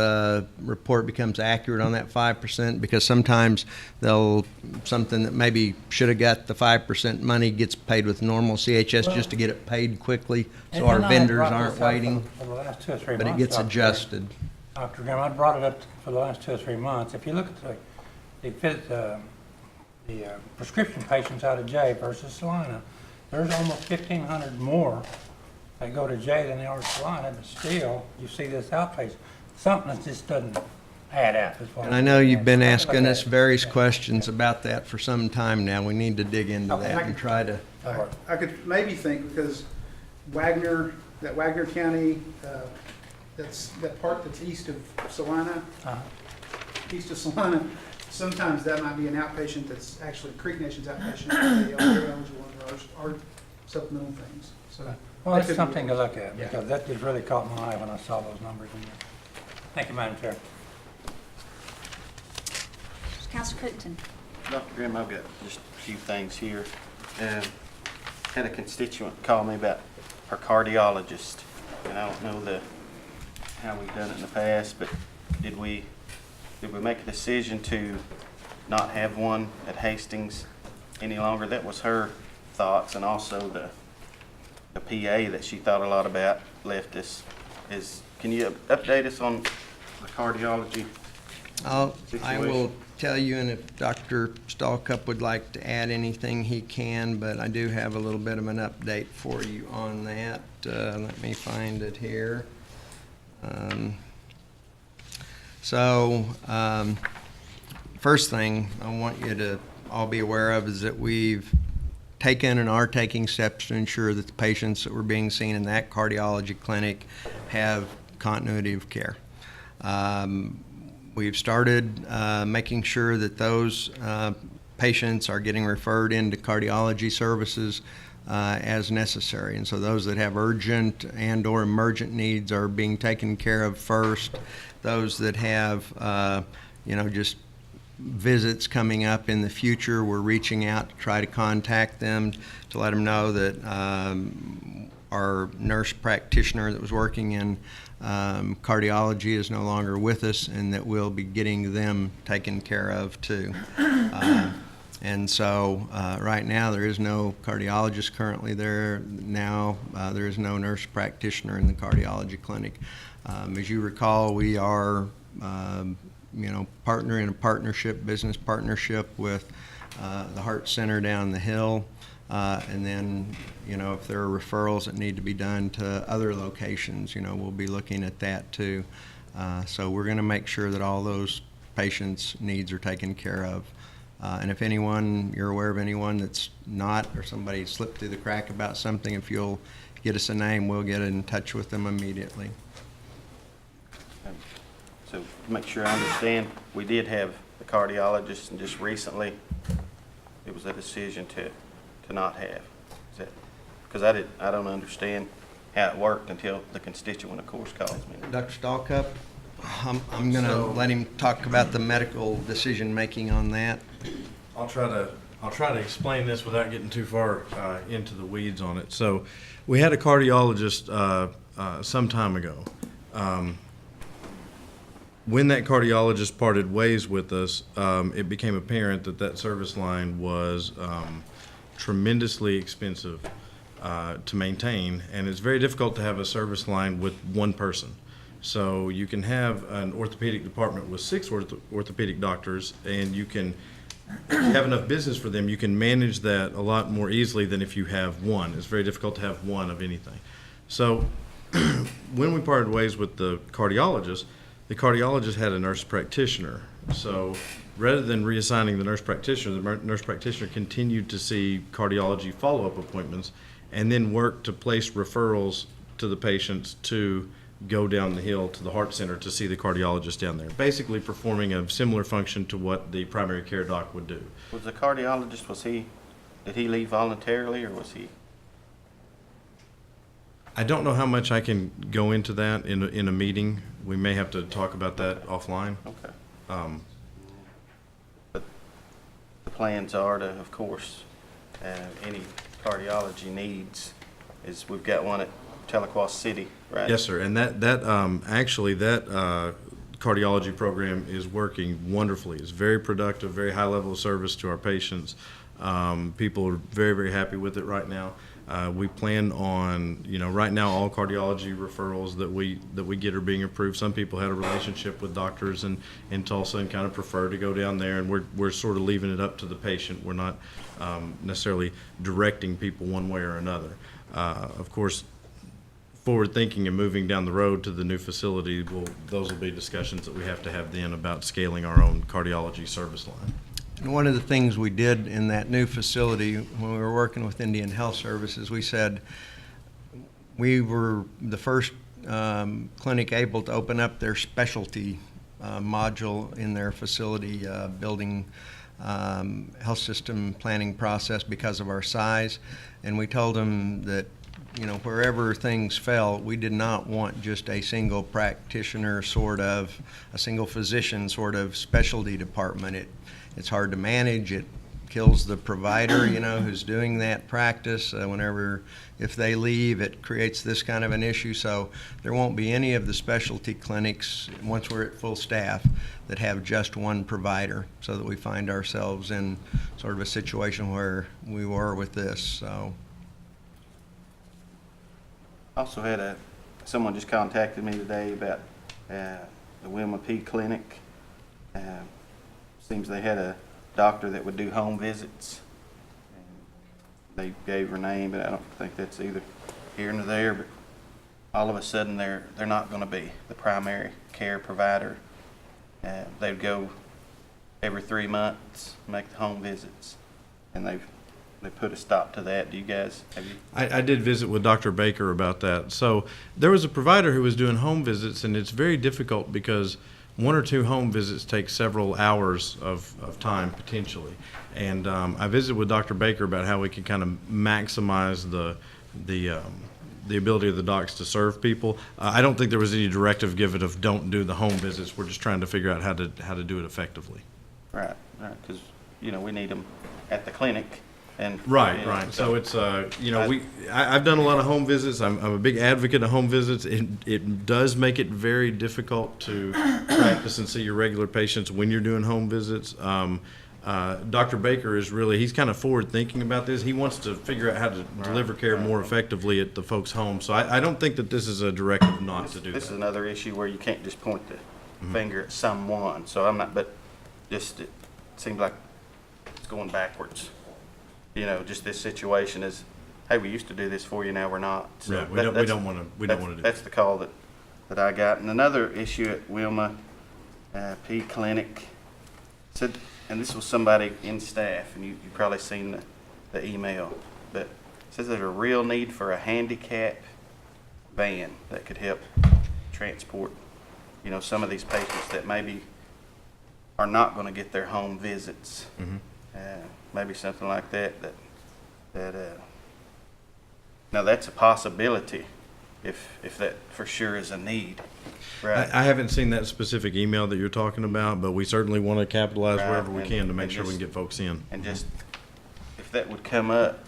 report becomes accurate on that 5%, because sometimes something that maybe should have got the 5% money gets paid with normal CHS just to get it paid quickly, so our And I had vendors brought aren't this up waiting, for the last 2 or 3 but it months, gets Dr. adjusted. Dr. Graham, I brought it up for the last 2 or 3 months. If you look at the prescription patients out of Jay versus Salina, there's almost 1,500 more that go to Jay than they are to Salina, but still, you see this outpatient. Something that just doesn't add up as far as. And I know you've been asking us Okay. various questions about that for some time now. We need to dig into Okay, that and try to, All right. I could maybe think, because Wagner, that Wagner County, that's, that part that's east of Salina, Uh-huh. east of Salina, sometimes that might be an outpatient that's actually Creek Nation's outpatient. They're eligible under our supplemental things, so. Well, that that's could be something to worse. look at, because that just really caught my eye when I saw those numbers in there. Thank you, Madam Chair. Counselor Crittenden. Dr. Grimm, I've got just a few things here. Had a constituent call me about her cardiologist, and I don't know how we've done it in the past, but did we make a decision to not have one at Hastings any longer? That was her thoughts, and also the PA that she thought a lot about left us. Can you update us on the cardiology? I will tell you, and if Dr. Stallcup would like to add anything, he can, but I do have a little bit of an update for you on that. Let me find it here. First thing I want you to all be aware of is that we've taken and are taking steps to ensure that the patients that were being seen in that cardiology clinic have continuity of care. We've started making sure that those patients are getting referred into cardiology services as necessary. And so those that have urgent and or emergent needs are being taken care of first. Those that have, just visits coming up in the future, we're reaching out to try to contact them to let them know that our nurse practitioner that was working in cardiology is no longer with us, and that we'll be getting them taken care of too. And so right now there is no cardiologist currently there. Now there is no nurse practitioner in the cardiology clinic. As you recall, we are partner in a partnership, business partnership with the Heart Center down the hill. And then, if there are referrals that need to be done to other locations, we'll be looking at that too. So we're going to make sure that all those patients' needs are taken care of. And if you're aware of anyone that's not, or somebody slipped through the crack about something, if you'll get us a name, we'll get in touch with them immediately. So to make sure I understand, we did have the cardiologist, and just recently it was a decision to not have. Is that, because I don't understand how it worked until the constituent, of course, calls me. Dr. Stallcup, I'm going to let him talk about the medical decision-making on that. I'll try to explain this without getting too far into the weeds on it. So we had a cardiologist some time ago. When that cardiologist parted ways with us, it became apparent that service line was tremendously expensive to maintain, and it's very difficult to have a service line with one person. So you can have an orthopedic department with 6 orthopedic doctors, and if you have enough business for them, you can manage that a lot more easily than if you have one. It's very difficult to have one of anything. So when we parted ways with the cardiologist had a nurse practitioner. So rather than reassigning the nurse practitioner continued to see cardiology follow-up appointments and then worked to place referrals to the patients to go down the hill to the Heart Center to see the cardiologist down there, basically performing a similar function to what the primary care doc would do. Was the cardiologist, did he leave voluntarily, or was he? I don't know how much I can go into that in a meeting. We may have to talk about that offline. Okay. But the plans are to, of course, any cardiology needs, is we've got one at Tahlequah City, right? Yes, sir. And that cardiology program is working wonderfully. It's very productive, very high level of service to our patients. People are very, very happy with it right now. We plan on, right now all cardiology referrals that we get are being approved. Some people had a relationship with doctors in Tulsa and kind of prefer to go down there, and we're sort of leaving it up to the patient. We're not necessarily directing people one way or another. Of course, forward thinking and moving down the road to the new facility, those will be discussions that we have to have then about scaling our own cardiology service line. And one of the things we did in that new facility when we were working with Indian Health Services, we said we were the first clinic able to open up their specialty module in their facility building health system planning process because of our size. And we told them that, you know, wherever things fell, we did not want just a single practitioner sort of, a single physician sort of specialty department. It's hard to manage. It kills the provider, you know, who's doing that practice. If they leave, it creates this kind of an issue. So there won't be any of the specialty clinics, once we're at full staff, that have just one provider, so that we find ourselves in sort of a situation where we were with this. So. Also had someone just contacted me today about the Wilma P. Clinic. Seems they had a doctor that would do home visits. And they gave her name, but I don't think that's either here nor there. But all of a sudden, they're not going to be the primary care provider. They'd go every 3 months, make the home visits, and they put a stop to that. Do you guys have you? I did visit with Dr. Baker about that. So there was a provider who was doing home visits, and it's very difficult because 1 or 2 home visits take several hours of time potentially. And I visited with Dr. Baker about how we could kind of maximize the ability of the docs to serve people. I don't think there was any directive given of don't do the home visits. We're just trying to figure out how to do it effectively. Right, because we need them at the clinic. And Right. So it's I've done a lot of home visits. I'm a big advocate of home visits. It does make it very difficult to practice and see your regular patients when you're doing home visits. Dr. Baker he's kind of forward thinking about this. He wants to figure out how to deliver care more effectively at the folks' home. So I don't think that this is a directive not to do that. This is another issue where you can't just point the finger at someone. So I'm not, but just it seems like it's going backwards. Just this situation is, hey, we used to do this for you, now we're not. So yeah, we don't want to do that. That's the call that I got. And another issue at Wilma P. Clinic said, and this was somebody in staff, and you've probably seen the email, but it says there's a real need for a handicap van that could help transport, some of these patients that maybe are not going to get their home visits. Maybe something like that. Now that's a possibility, if that for sure is a need. Right. I haven't seen that specific email that you're talking about, but we certainly want to capitalize wherever we can to make sure we can get folks in. And just if that would come up,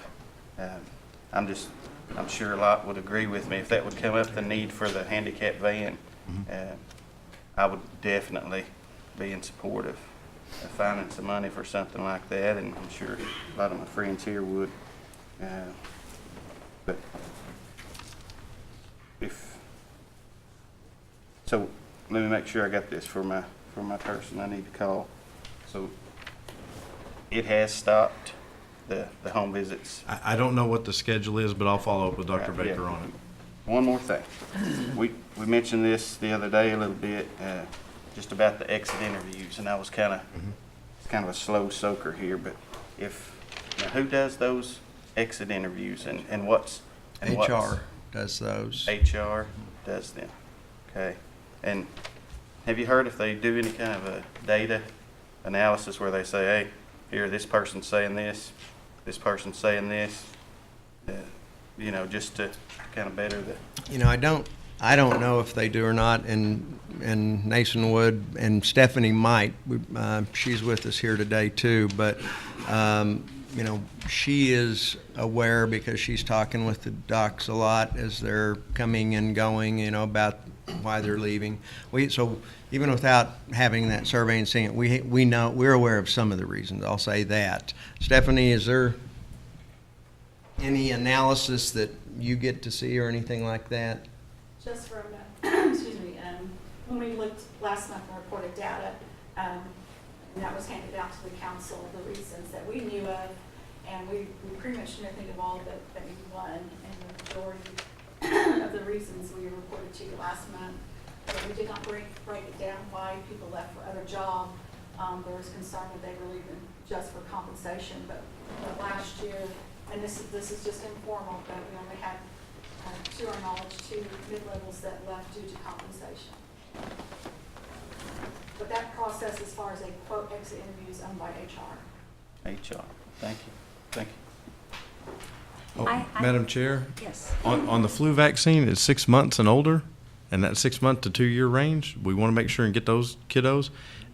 I'm sure a lot would agree with me. If that would come up, the need for the handicap van, I would definitely be in support of finding some money for something like that, and I'm sure a lot of my friends here would. But so let me make sure I got this for my person I need to call. So it has stopped the home visits. I don't know what the schedule is, but I'll follow up with Dr. Baker on it. One more thing. We mentioned this the other day a little bit, just about the exit interviews, and I was kind of a slow soaker here, but who does those exit interviews and what's HR does those. HR does them. Okay. And have you heard if they do any kind of a data analysis where they say, hey, here, this person's saying this person's saying this, just to kind of better the... I don't know if they do or not, and Nason would, and Stephanie might. She's with us here today too, but she is aware because she's talking with the docs a lot as they're coming and going, about why they're leaving. So even without having that survey and seeing it, we know, we're aware of some of the reasons. I'll say that. Stephanie, is there any analysis that you get to see or anything like that? Just from, excuse me, when we looked last month and reported data, and that was handed out to the council, the reasons that we knew of, and we pretty much knew, I think, of all but maybe one, and the majority of the reasons we reported to you last month. We did not break it down why people left for other jobs. There was concern that they were leaving just for compensation, but last year, and this is just informal, but we only had, to our knowledge, 2 mid-levels that left due to compensation. But that process, as far as a quote exit interview, is owned by HR. HR, thank you. Oh, Madam Chair, Yes. on the flu vaccine, it's 6 months and older, and that 6 month to 2 year range, we want to make sure and get those kiddos.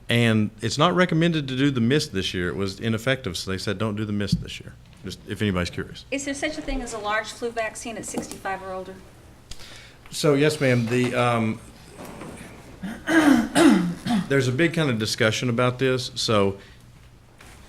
And it's not recommended to do the mist this year. It was ineffective, so they said don't do the mist this year, just if anybody's curious. Is there such a thing as a large flu vaccine at 65 or older? So, yes, ma'am, there's a big kind of discussion about this. So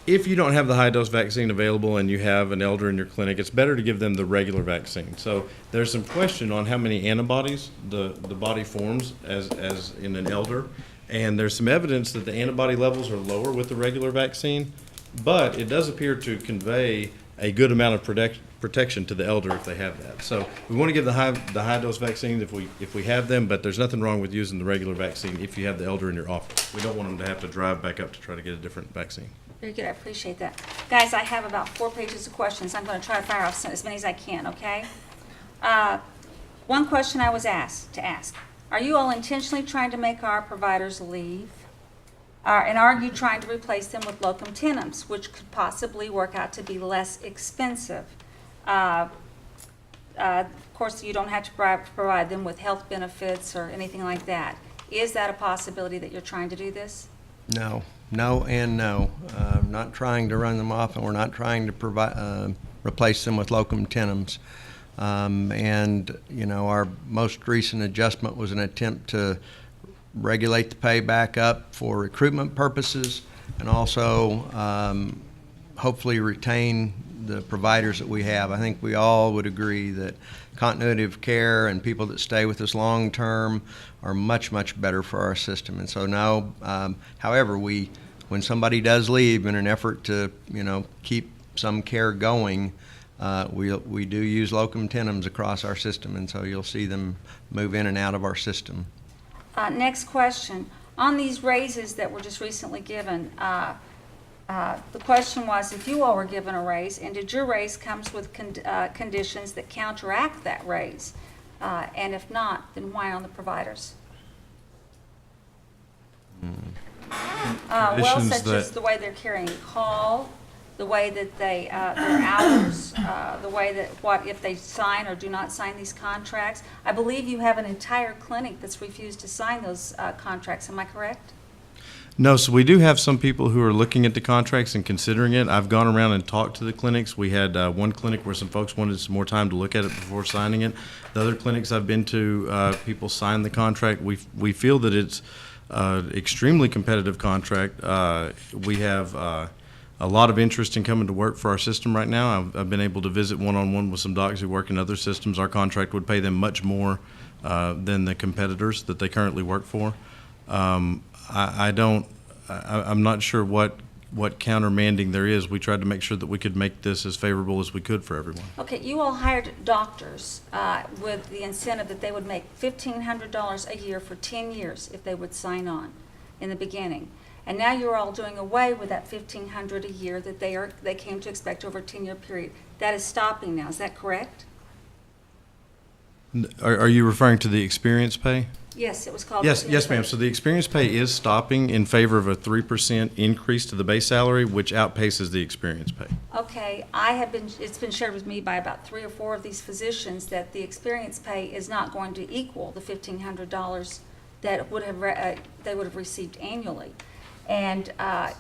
if you don't have the high-dose vaccine available and you have an elder in your clinic, it's better to give them the regular vaccine. So there's some question on how many antibodies the body forms as in an elder. And there's some evidence that the antibody levels are lower with the regular vaccine, but it does appear to convey a good amount of protection to the elder if they have that. So we want to give the high dose vaccines if we have them, but there's nothing wrong with using the regular vaccine if you have the elder in your office. We don't want them to have to drive back up to try to get a different vaccine. Very good, I appreciate that. Guys, I have about 4 pages of questions. I'm going to try to fire off as many as I can, okay? One question I was asked to ask. Are you all intentionally trying to make our providers leave? And are you trying to replace them with locum tenens, which could possibly work out to be less expensive? Of course, you don't have to provide them with health benefits or anything like that. Is that a possibility that you're trying to do this? No, and no. Not trying to run them off, and we're not trying to provide replace them with locum tenens. And you know, our most recent adjustment was an attempt to regulate the pay back up for recruitment purposes, and also hopefully retain the providers that we have. I think we all would agree that continuity of care and people that stay with us long term are much, much better for our system. And so now, however, when somebody does leave in an effort to, you know, keep some care going, we do use locum tenens across our system, and so you'll see them move in and out of our system. Next question. On these raises that were just recently given, the question was if you all were given a raise, and did your raise comes with conditions that counteract that raise? And if not, then why on the providers? Well, such as the way they're carrying call, the way that they, their hours, the way that what if they sign or do not sign these contracts. I believe you have an entire clinic that's refused to sign those contracts. Am I correct? No, so we do have some people who are looking at the contracts and considering it. I've gone around and talked to the clinics. We had one clinic where some folks wanted some more time to look at it before signing it. The other clinics I've been to, people signed the contract. We feel that it's extremely competitive contract. We have a lot of interest in coming to work for our system right now. I've been able to visit one-on-one with some docs who work in other systems. Our contract would pay them much more than the competitors that they currently work for. I'm not sure what countermanding there is. We tried to make sure that we could make this as favorable as we could for everyone. Okay, you all hired doctors with the incentive that they would make $1,500 a year for 10 years if they would sign on in the beginning. And now you're all doing away with that $1,500 a year that they came to expect over a 10-year period. That is stopping now. Is that correct? Are you referring to the experience pay? Yes, it was called. Yes, ma'am. So the experience pay is stopping in favor of a 3% increase to the base salary, which outpaces the experience pay. Okay, it's been shared with me by about 3 or 4 of these physicians that the experience pay is not going to equal the $1,500 that they would have received annually. And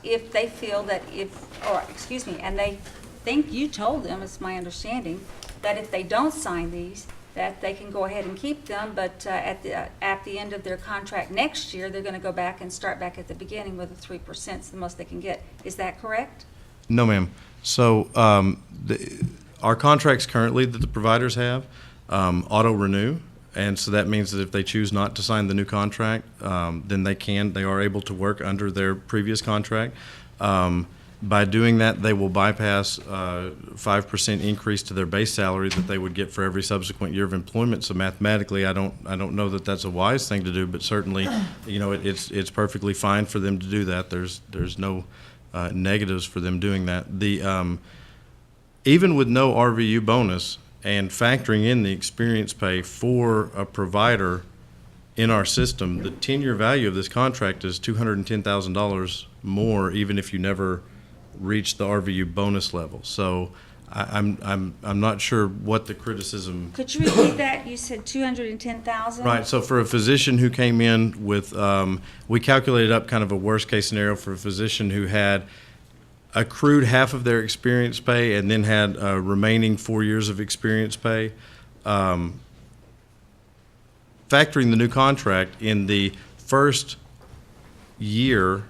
if they feel that and they think you told them, it's my understanding, that if they don't sign these, that they can go ahead and keep them, but at the end of their contract next year, they're going to go back and start back at the beginning with a 3%, it's the most they can get. Is that correct? No, ma'am. So our contracts currently that the providers have auto-renew, and so that means that if they choose not to sign the new contract, then they are able to work under their previous contract. By doing that, they will bypass 5% increase to their base salary that they would get for every subsequent year of employment. So mathematically, I don't know that that's a wise thing to do, but certainly, it's perfectly fine for them to do that. There's no negatives for them doing that. Even with no RVU bonus and factoring in the experience pay for a provider in our system, the 10-year value of this contract is $210,000 more, even if you never reach the RVU bonus level. So I'm not sure what the criticism. Could you repeat that? You said 210,000? Right. So for a physician who came in with, we calculated up kind of a worst case scenario for a physician who had accrued half of their experience pay and then had remaining 4 years of experience pay. Factoring the new contract in the first year,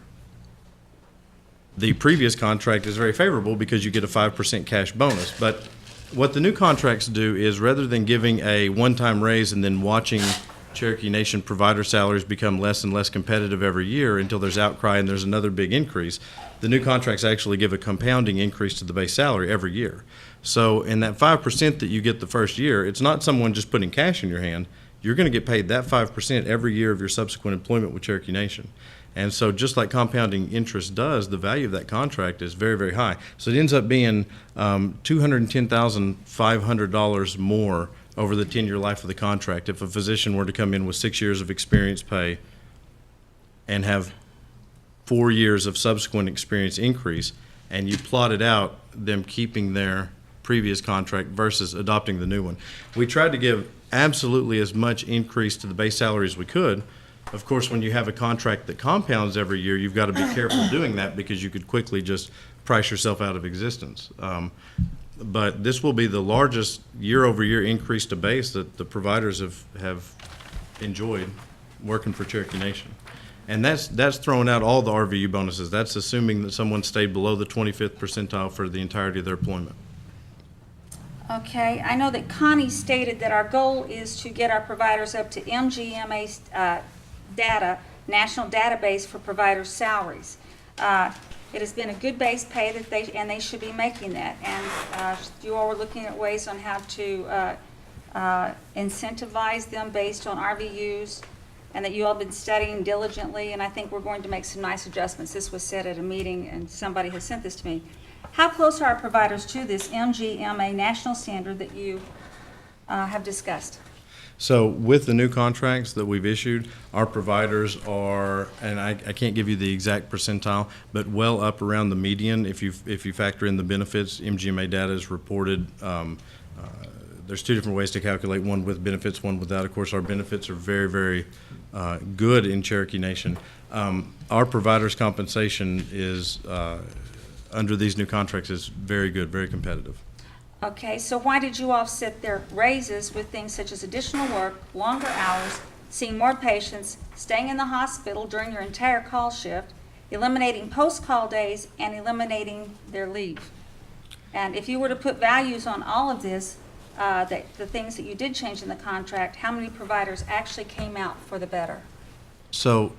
the previous contract is very favorable because you get a 5% cash bonus. But what the new contracts do is, rather than giving a one-time raise and then watching Cherokee Nation provider salaries become less and less competitive every year until there's outcry and there's another big increase, the new contracts actually give a compounding increase to the base salary every year. So in that 5% that you get the first year, it's not someone just putting cash in your hand. You're going to get paid that 5% every year of your subsequent employment with Cherokee Nation. And so just like compounding interest does, the value of that contract is very, very high. So it ends up being $210,500 more over the 10-year life of the contract if a physician were to come in with 6 years of experience pay and have 4 years of subsequent experience increase, and you plotted out them keeping their previous contract versus adopting the new one. We tried to give absolutely as much increase to the base salary as we could. Of course, when you have a contract that compounds every year, you've got to be careful doing that because you could quickly just price yourself out of existence. But this will be the largest year-over-year increase to base that the providers have enjoyed working for Cherokee Nation. And that's throwing out all the RVU bonuses. That's assuming that someone stayed below the 25th percentile for the entirety of their employment. Okay, I know that Connie stated that our goal is to get our providers up to MGMA data, national database for providers' salaries. It has been a good base pay that they should be making that. And you all were looking at ways on how to incentivize them based on RVUs, and that you all have been studying diligently, and I think we're going to make some nice adjustments. This was said at a meeting, and somebody has sent this to me. How close are our providers to this MGMA national standard that you have discussed? So with the new contracts that we've issued, our providers are, and I can't give you the exact percentile, but well up around the median. If you factor in the benefits, MGMA data is reported. There's two different ways to calculate, one with benefits, one without. Of course, our benefits are very, very good in Cherokee Nation. Our providers' compensation is, under these new contracts, is very good, very competitive. Okay, so why did you offset their raises with things such as additional work, longer hours, seeing more patients, staying in the hospital during your entire call shift, eliminating post-call days, and eliminating their leave? And if you were to put values on all of this, the things that you did change in the contract, how many providers actually came out for the better? So,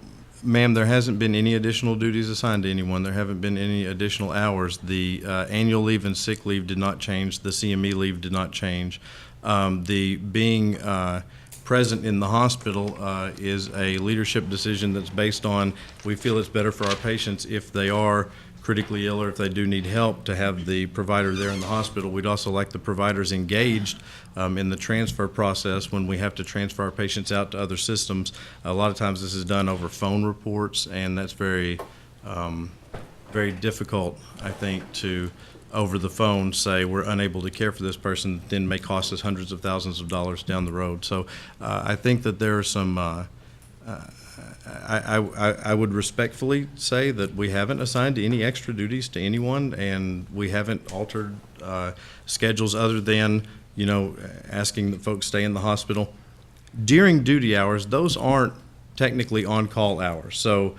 ma'am, there hasn't been any additional duties assigned to anyone. There haven't been any additional hours. The annual leave and sick leave did not change. The CME leave did not change. The being present in the hospital is a leadership decision that's based on, we feel it's better for our patients if they are critically ill or if they do need help to have the provider there in the hospital. We'd also like the providers engaged in the transfer process when we have to transfer our patients out to other systems. A lot of times this is done over phone reports, and that's very, very difficult, I think, to over the phone say we're unable to care for this person, then may cost us hundreds of thousands of dollars down the road. So I think that there are some I would respectfully say that we haven't assigned any extra duties to anyone, and we haven't altered schedules other than, asking that folks stay in the hospital. During duty hours, those aren't technically on-call hours. So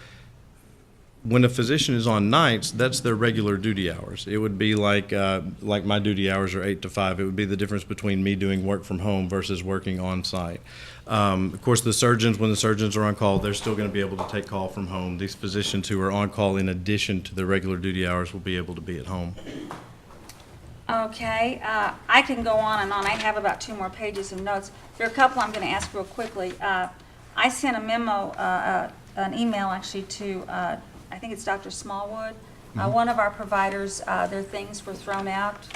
when a physician is on nights, that's their regular duty hours. It would be like my duty hours are 8 to 5. It would be the difference between me doing work from home versus working on site. Of course, the surgeons, when the surgeons are on call, they're still going to be able to take call from home. These physicians who are on call in addition to their regular duty hours will be able to be at home. Okay, I can go on and on. I have about 2 more pages of notes. There are a couple I'm going to ask real quickly. I sent a memo, an email actually to, I think it's Dr. Smallwood. One of our providers, their things were thrown out,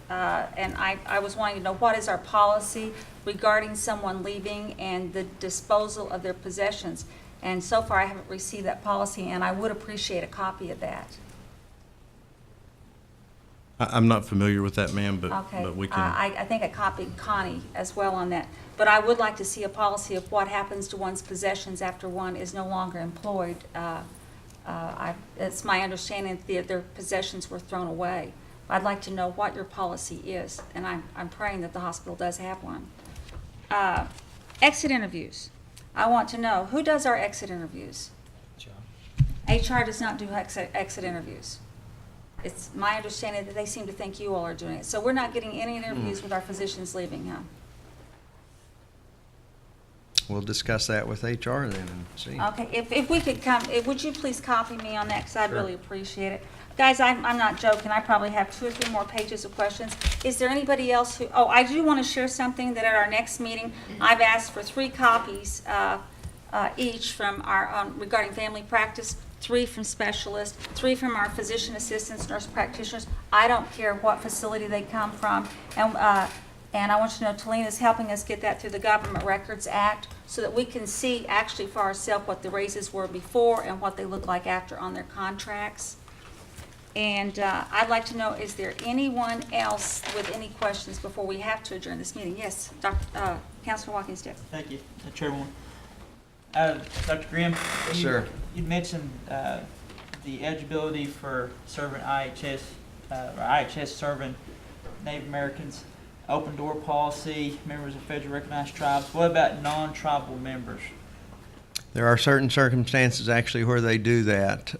and I was wanting to know what is our policy regarding someone leaving and the disposal of their possessions. And so far, I haven't received that policy, and I would appreciate a copy of that. I'm not familiar with that, ma'am, Okay. but we can. I think I copied Connie as well on that. But I would like to see a policy of what happens to one's possessions after one is no longer employed. It's my understanding that their possessions were thrown away. I'd like to know what your policy is, and I'm praying that the hospital does have one. Exit interviews. I want to know, who does our exit interviews? HR does not do exit interviews. It's my understanding that they seem to think you all are doing it. So we're not getting any interviews with our physicians leaving, huh? We'll discuss that with HR then and see. Okay, if we could come, would you please copy me on that, because I'd Sure. really appreciate it. Guys, I'm not joking, I probably have 2 or 3 more pages of questions. Is there anybody else who, I do want to share something that at our next meeting, I've asked for 3 copies each from our, regarding family practice, 3 from specialists, 3 from our physician assistants, nurse practitioners. I don't care what facility they come from. And I want you to know Talina is helping us get that through the Government Records Act so that we can see actually for ourselves what the raises were before and what they look like after on their contracts. And I'd like to know, is there anyone else with any questions before we have to adjourn this meeting? Yes, Councilor Walking-Stick. Thank you, Chairwoman. Dr. Grimm, Sir. You mentioned the eligibility for serving IHS, or IHS serving Native Americans, open door policy, members of federally recognized tribes. What about non-tribal members? There are certain circumstances actually where they do that.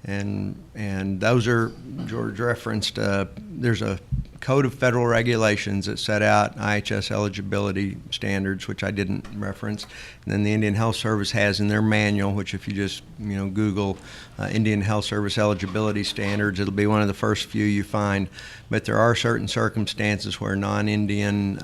And those are, George referenced, there's a code of federal regulations that set out IHS eligibility standards, which I didn't reference. And then the Indian Health Service has in their manual, which if you just Google Indian Health Service eligibility standards, it'll be one of the first few you find. But there are certain circumstances where non-Indian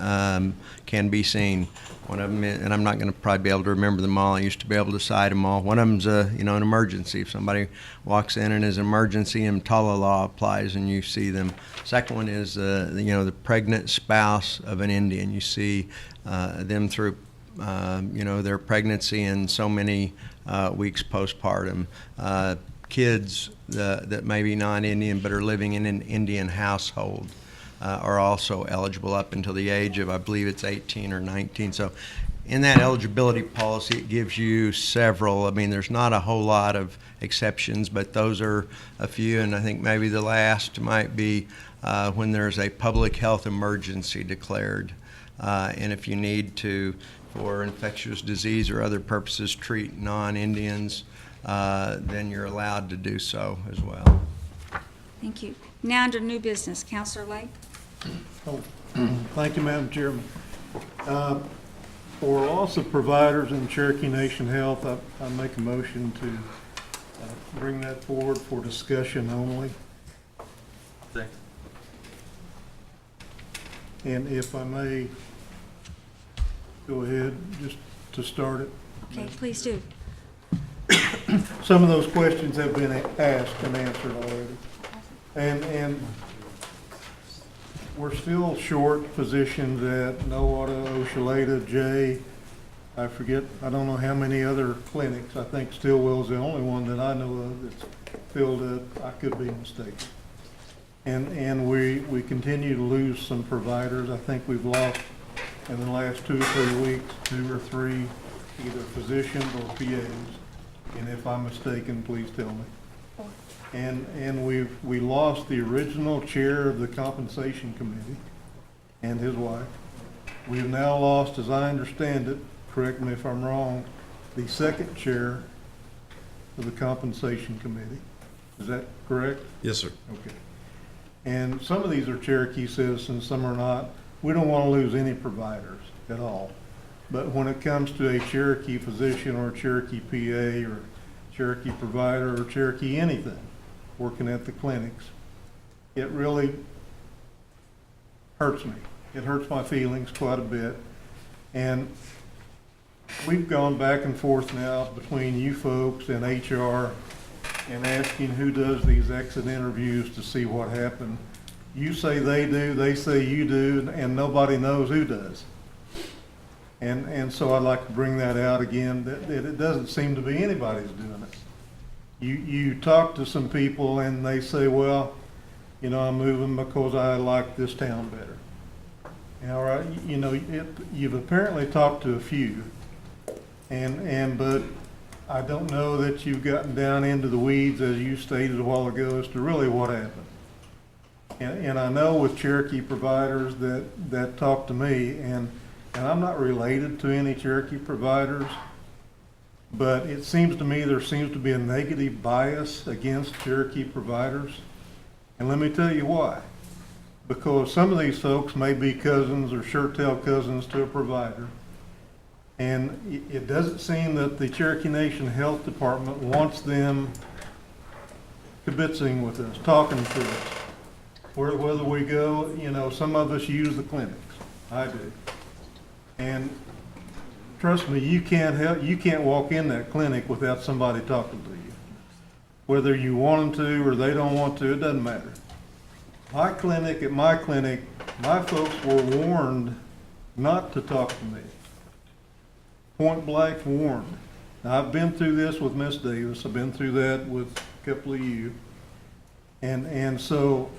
can be seen. One of them, and I'm not going to probably be able to remember them all. I used to be able to cite them all. One of them's an emergency. If somebody walks in and is an emergency, EMTALA law applies, and you see them. Second one is the pregnant spouse of an Indian. You see them through their pregnancy and so many weeks postpartum. Kids that may be non-Indian but are living in an Indian household are also eligible up until the age of, I believe it's 18 or 19. So in that eligibility policy, it gives you several. I mean, there's not a whole lot of exceptions, but those are a few, and I think maybe the last might be when there's a public health emergency declared. And if you need to, for infectious disease or other purposes, treat non-Indians, then you're allowed to do so as well. Thank you. Now under new business, Councilor Lake. Oh, thank you, Madam Chairman. For loss of providers in Cherokee Nation Health, I make a motion to bring that forward for discussion only. And if I may go ahead just to start it. Okay, please do. Some of those questions have been asked and answered already. And we're still short physicians at Nowata, Oshaleta, Jay. I don't know how many other clinics. I think Stillwell's the only one that I know of that's filled up. I could be mistaken. And we continue to lose some providers. I think we've lost in the last 2 or 3 weeks, 2 or 3 either physicians or PAs. And if I'm mistaken, please tell me. And we lost the original chair of the compensation committee and his wife. We have now lost, as I understand it, correct me if I'm wrong, the second chair of the compensation committee. Is that correct? Yes, sir. Okay. And some of these are Cherokee citizens, some are not. We don't want to lose any providers at all. But when it comes to a Cherokee physician or a Cherokee PA or Cherokee provider or Cherokee anything working at the clinics, it really hurts me. It hurts my feelings quite a bit. And we've gone back and forth now between you folks and HR and asking who does these exit interviews to see what happened. You say they do, they say you do, and nobody knows who does. And so I'd like to bring that out again, that it doesn't seem to be anybody's doing it. You talk to some people and they say, well, you know, I'm moving because I like this town better. All right, you know, you've apparently talked to a few, but I don't know that you've gotten down into the weeds, as you stated a while ago, as to really what happened. And I know with Cherokee providers that talk to me, and I'm not related to any Cherokee providers, but it seems to me there seems to be a negative bias against Cherokee providers. And let me tell you why. Because some of these folks may be cousins or sure tell cousins to a provider. And it doesn't seem that the Cherokee Nation Health Department wants them kibitzing with us, talking to us. Whether we go, you know, some of us use the clinics. I do. And trust me, you can't walk in that clinic without somebody talking to you. Whether you want them to or they don't want to, it doesn't matter. At my clinic, my folks were warned not to talk to me. Point blank warned. Now, I've been through this with Miss Davis. I've been through that with a couple of you. And so,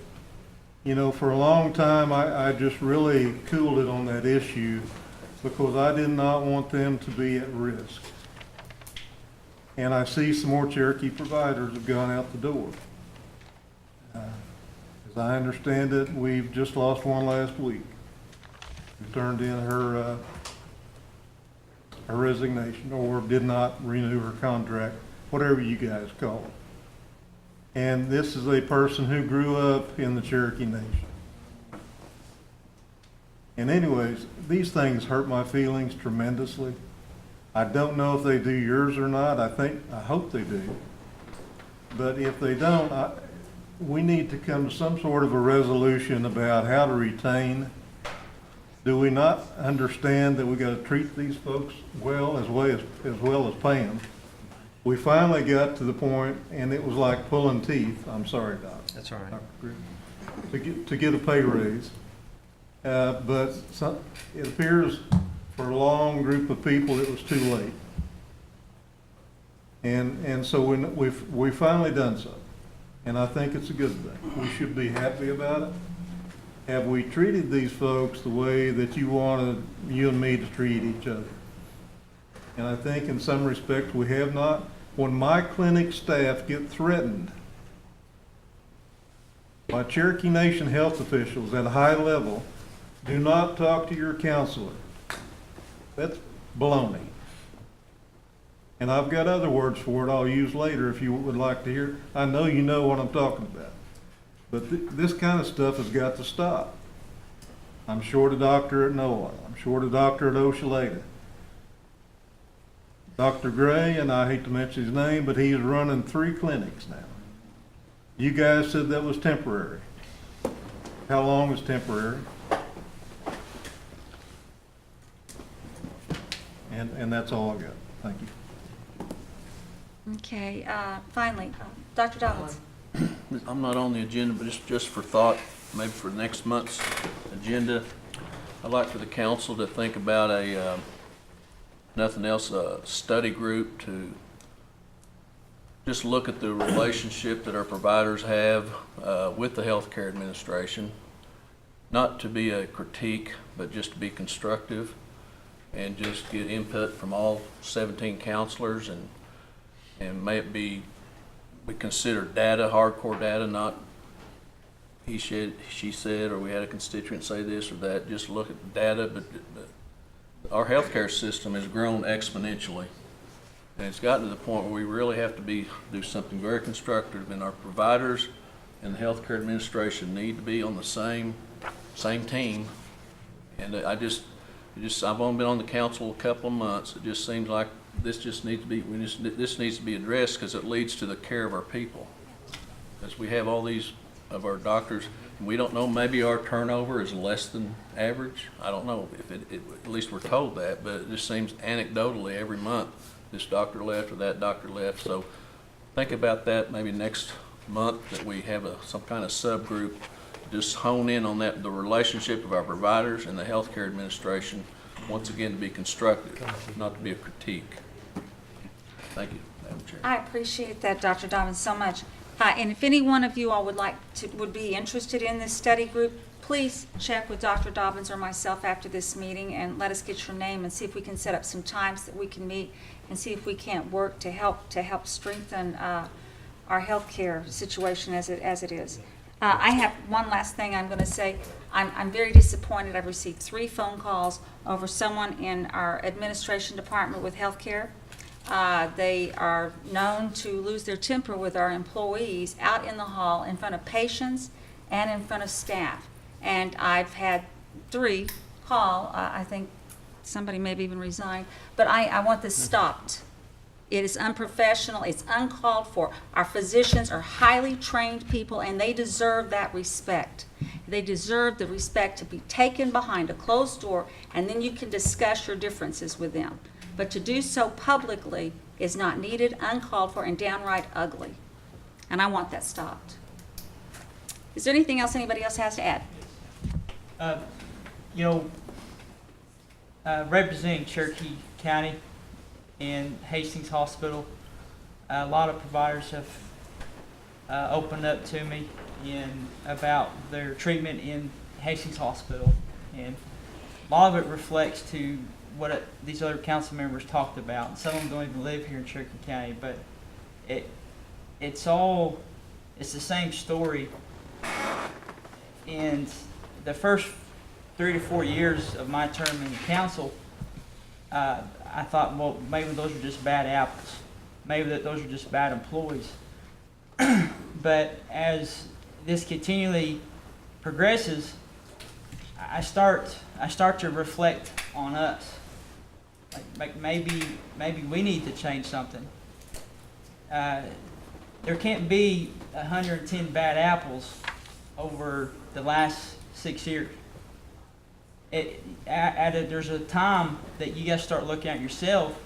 you know, for a long time, I just really cooled it on that issue because I did not want them to be at risk. And I see some more Cherokee providers have gone out the door. As I understand it, we've just lost one last week who turned in her resignation or did not renew her contract, whatever you guys call it. And this is a person who grew up in the Cherokee Nation. And anyways, these things hurt my feelings tremendously. I don't know if they do yours or not. I hope they do. But if they don't, we need to come to some sort of a resolution about how to retain. Do we not understand that we got to treat these folks well as well as pay them? We finally got to the point, and it was like pulling teeth. I'm sorry, Doc. That's all right. Dr. Green, to get a pay raise. But it appears for a long group of people it was too late. And so we've finally done so. And I think it's a good thing. We should be happy about it. Have we treated these folks the way that you wanted you and me to treat each other? And I think in some respects we have not. When my clinic staff get threatened by Cherokee Nation health officials at a high level, do not talk to your counselor. That's baloney. And I've got other words for it I'll use later if you would like to hear. I know you know what I'm talking about. But this kind of stuff has got to stop. I'm short a doctor at NOAA. I'm short a doctor at Oshaleta. Dr. Gray, and I hate to mention his name, but he's running 3 clinics now. You guys said that was temporary. How long is temporary? And that's all I got. Thank you. Okay, finally, Dr. Dobbins. I'm not on the agenda, but just for thought, maybe for next month's agenda, I'd like for the council to think about a, nothing else, a study group to just look at the relationship that our providers have with the healthcare administration. Not to be a critique, but just to be constructive and just get input from all 17 counselors and may it be, we consider data, hardcore data, not he said, she said, or we had a constituent say this or that. Just look at the data, but our healthcare system has grown exponentially. And it's gotten to the point where we really have to do something very constructive, and our providers and the healthcare administration need to be on the same team. And I've only been on the council a couple of months. It just seems like this just needs to be, this needs to be addressed because it leads to the care of our people. As we have all these of our doctors, and we don't know, maybe our turnover is less than average. I don't know if at least we're told that, but it just seems anecdotally every month, this doctor left or that doctor left. So think about that maybe next month, that we have some kind of subgroup, just hone in on that, the relationship of our providers and the healthcare administration, once again to be constructive, not to be a critique. Thank you, Madam Chair. I appreciate that, Dr. Dobbins, so much. And if any one of you all would be interested in this study group, please check with Dr. Dobbins or myself after this meeting and let us get your name and see if we can set up some times that we can meet and see if we can't work to help strengthen our healthcare situation as it is. I have one last thing I'm going to say. I'm very disappointed. I've received 3 phone calls over someone in our administration department with healthcare. They are known to lose their temper with our employees out in the hall in front of patients and in front of staff. And I've had 3 call. I think somebody may have even resigned. But I want this stopped. It is unprofessional. It's uncalled for. Our physicians are highly trained people, and they deserve that respect. They deserve the respect to be taken behind a closed door, and then you can discuss your differences with them. But to do so publicly is not needed, uncalled for, and downright ugly. And I want that stopped. Is there anything else anybody else has to add? Representing Cherokee County and Hastings Hospital, a lot of providers have opened up to me about their treatment in Hastings Hospital, and a lot of it reflects to what these other council members talked about. And some of them don't even live here in Cherokee County, but it's the same story. And the first 3 to 4 years of my term in the council, I thought, well, maybe those are just bad apples. Maybe those are just bad employees. But as this continually progresses, I start to reflect on us. Like maybe we need to change something. There can't be 110 bad apples over the last 6 years. There's a time that you guys start looking at yourself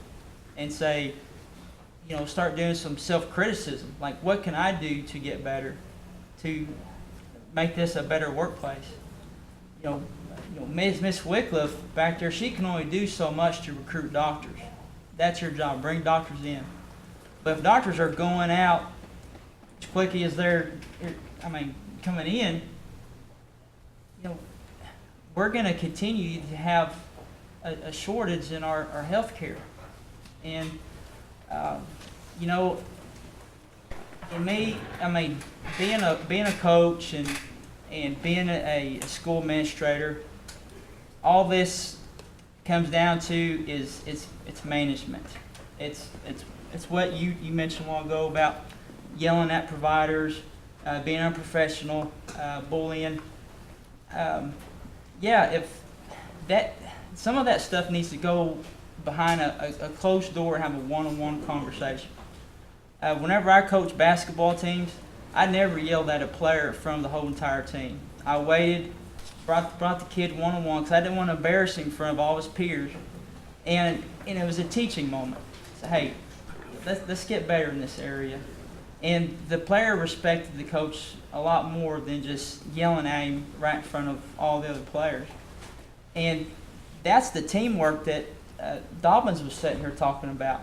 and say, start doing some self-criticism. Like, what can I do to get better, to make this a better workplace? Miss Wycliffe back there, she can only do so much to recruit doctors. That's her job, bring doctors in. But if doctors are going out as quickly as they're, coming in, we're going to continue to have a shortage in our health care. And, in me, being a coach and being a school administrator, all this comes down to is it's management. It's what you mentioned a while ago about yelling at providers, being unprofessional, bullying. If some of that stuff needs to go behind a closed door and have a one-on-one conversation. Whenever I coach basketball teams, I never yelled at a player in front of the whole entire team. I waited, brought the kid one-on-one because I didn't want to embarrass him in front of all his peers. And it was a teaching moment. So, hey, let's get better in this area. And the player respected the coach a lot more than just yelling at him right in front of all the other players. And that's the teamwork that Dobbins was sitting here talking about.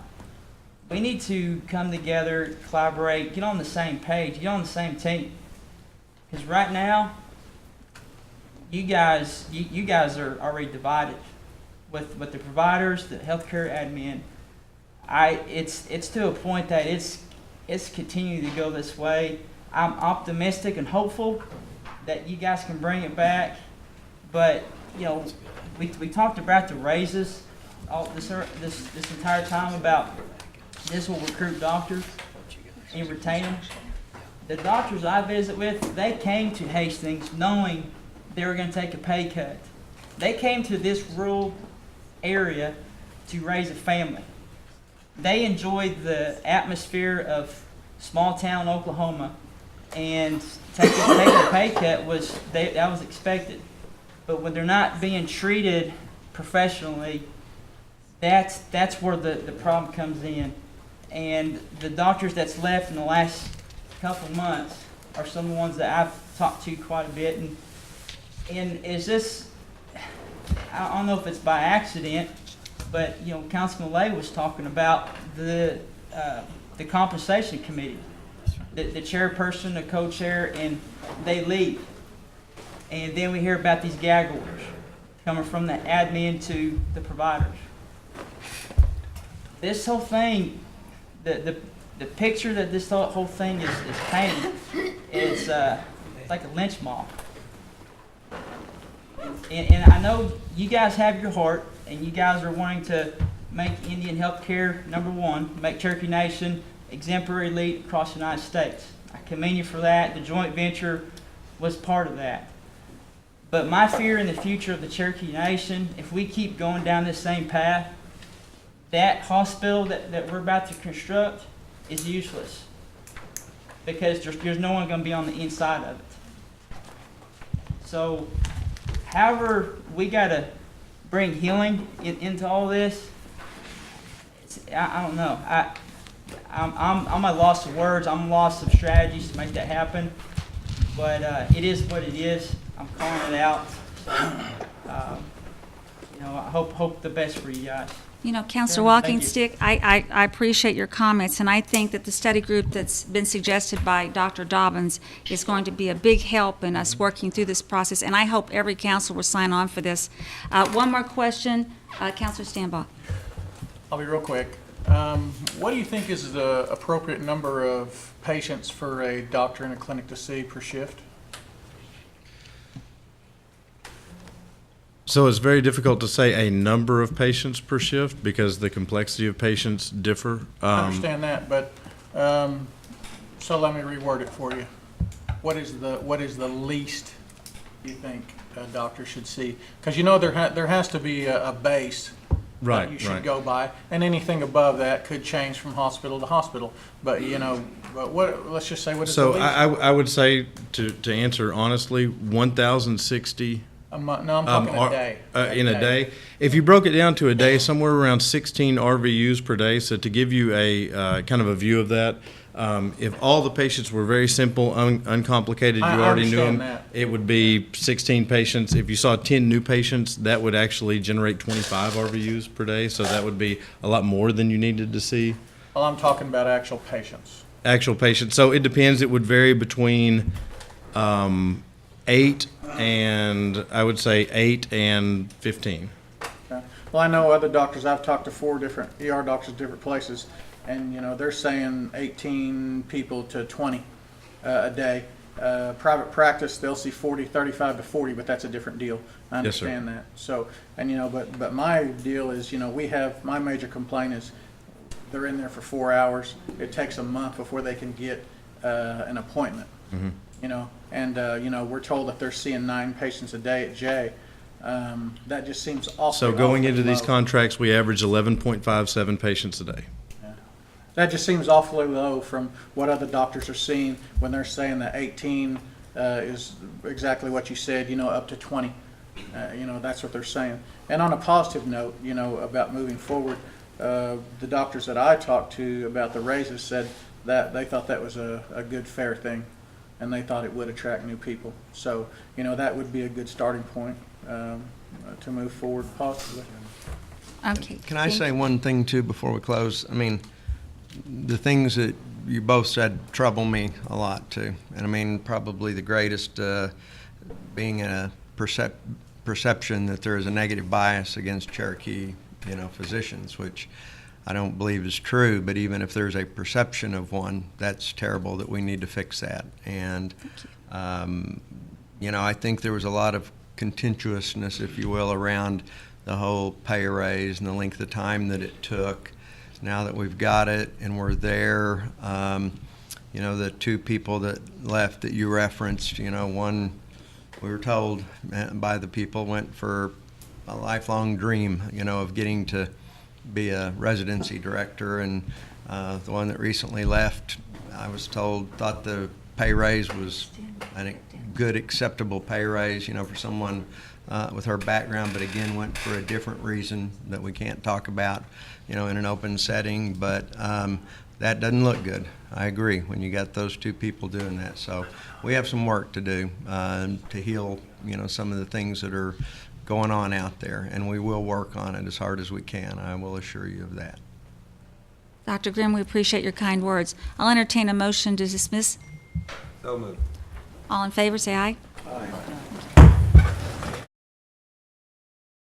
We need to come together, collaborate, get on the same page, get on the same team. Because right now, you guys are already divided with the providers, the healthcare admin. It's to a point that it's continuing to go this way. I'm optimistic and hopeful that you guys can bring it back. But we talked about the raises all this entire time about this will recruit doctors and retain them. The doctors I visit with, they came to Hastings knowing they were going to take a pay cut. They came to this rural area to raise a family. They enjoyed the atmosphere of small town Oklahoma, and taking a pay cut that was expected. But when they're not being treated professionally, that's where the problem comes in. And the doctors that's left in the last couple months are some of the ones that I've talked to quite a bit. And is this, I don't know if it's by accident, but Councilman Lay was talking about the compensation committee, the chairperson, the co-chair, and they leave. And then we hear about these gag orders coming from the admin to the providers. This whole thing, the picture that this whole thing is painting, it's like a lynch mob. And I know you guys have your heart, and you guys are wanting to make Indian healthcare #1, make Cherokee Nation exemplary elite across the United States. I commend you for that. The joint venture was part of that. But my fear in the future of the Cherokee Nation, if we keep going down this same path, that hospital that we're about to construct is useless, because there's no one going to be on the inside of it. So, however, we got to bring healing into all this. I don't know. I'm a loss of words. I'm a loss of strategies to make that happen. But it is what it is. I'm calling it out. So, I hope the best for you guys. Councilor Yeah, thank Walking you. Stick, I appreciate your comments, and I think that the study group that's been suggested by Dr. Dobbins is going to be a big help in us working through this process, and I hope every council will sign on for this. One more question, Councilor Stanbaugh. I'll be real quick. What do you think is the appropriate number of patients for a doctor in a clinic to see per shift? So it's very difficult to say a number of patients per shift because the complexity of patients differ. I understand that, but so let me reword it for you. What is the least you think a doctor should see? Because there has to be a base that you should go by, and anything above that could change from hospital to hospital. But but let's just say what is the least? I would say to answer honestly, 1,060. No, I'm talking a day. In a day. If you broke it down to a day, somewhere around 16 RVUs per day. So to give you a kind of a view of that, if all the patients were very simple, uncomplicated, you already knew them, it would be 16 patients. If you saw 10 new patients, that would actually generate 25 RVUs per day. So that would be a lot more than you needed to see. Well, I'm talking about actual patients. Actual patients. So it depends. It would vary between 8 and I would say 8 and 15. Okay. Well, I know other doctors. I've talked to 4 different ER doctors, different places, and they're saying 18 people to 20 a day. Private practice, they'll see 35 to 40, but that's a different deal. I understand that. So, but my deal is, my major complaint is they're in there for 4 hours. It takes a month before they can get an appointment. Mm-hmm. We're told that they're seeing 9 patients a day at J. That just seems awful. So going into these contracts, we average 11.57 patients a day. Yeah. That just seems awfully low from what other doctors are seeing when they're saying that 18 is exactly what you said, up to 20. That's what they're saying. And on a positive note, about moving forward, the doctors that I talked to about the raises said that they thought that was a good, fair thing. And they thought it would attract new people. So, that would be a good starting point to move forward positively. Okay. Can I say one thing, too, before we close? I mean, the things that you both said trouble me a lot, too. And, probably the greatest being a perception that there is a negative bias against Cherokee, physicians, which I don't believe is true, but even if there's a perception of one, that's terrible, that we need to fix that. And, I think there was a lot of contentiousness, if you will, around the whole pay raise and the length of time that it took. now that we've got it and we're there. You know, the two people that left that you referenced, you know, one, we were told by the people, went for a lifelong dream, you know, of getting to be a residency director, and the one that recently left, I was told, thought the pay raise was a good, acceptable pay raise, you know, for someone with her background, but again, went for a different reason that we can't talk about, you know, in an open setting. But that doesn't look good. I agree when you got those two people doing that. So we have some work to do to heal, you know, some of the things that are going on out there, and we will work on it as hard as we can. I will assure you of that. Dr. Grimm, we appreciate your kind words. I'll entertain a motion to dismiss. So moved. All in favor, say aye. Aye.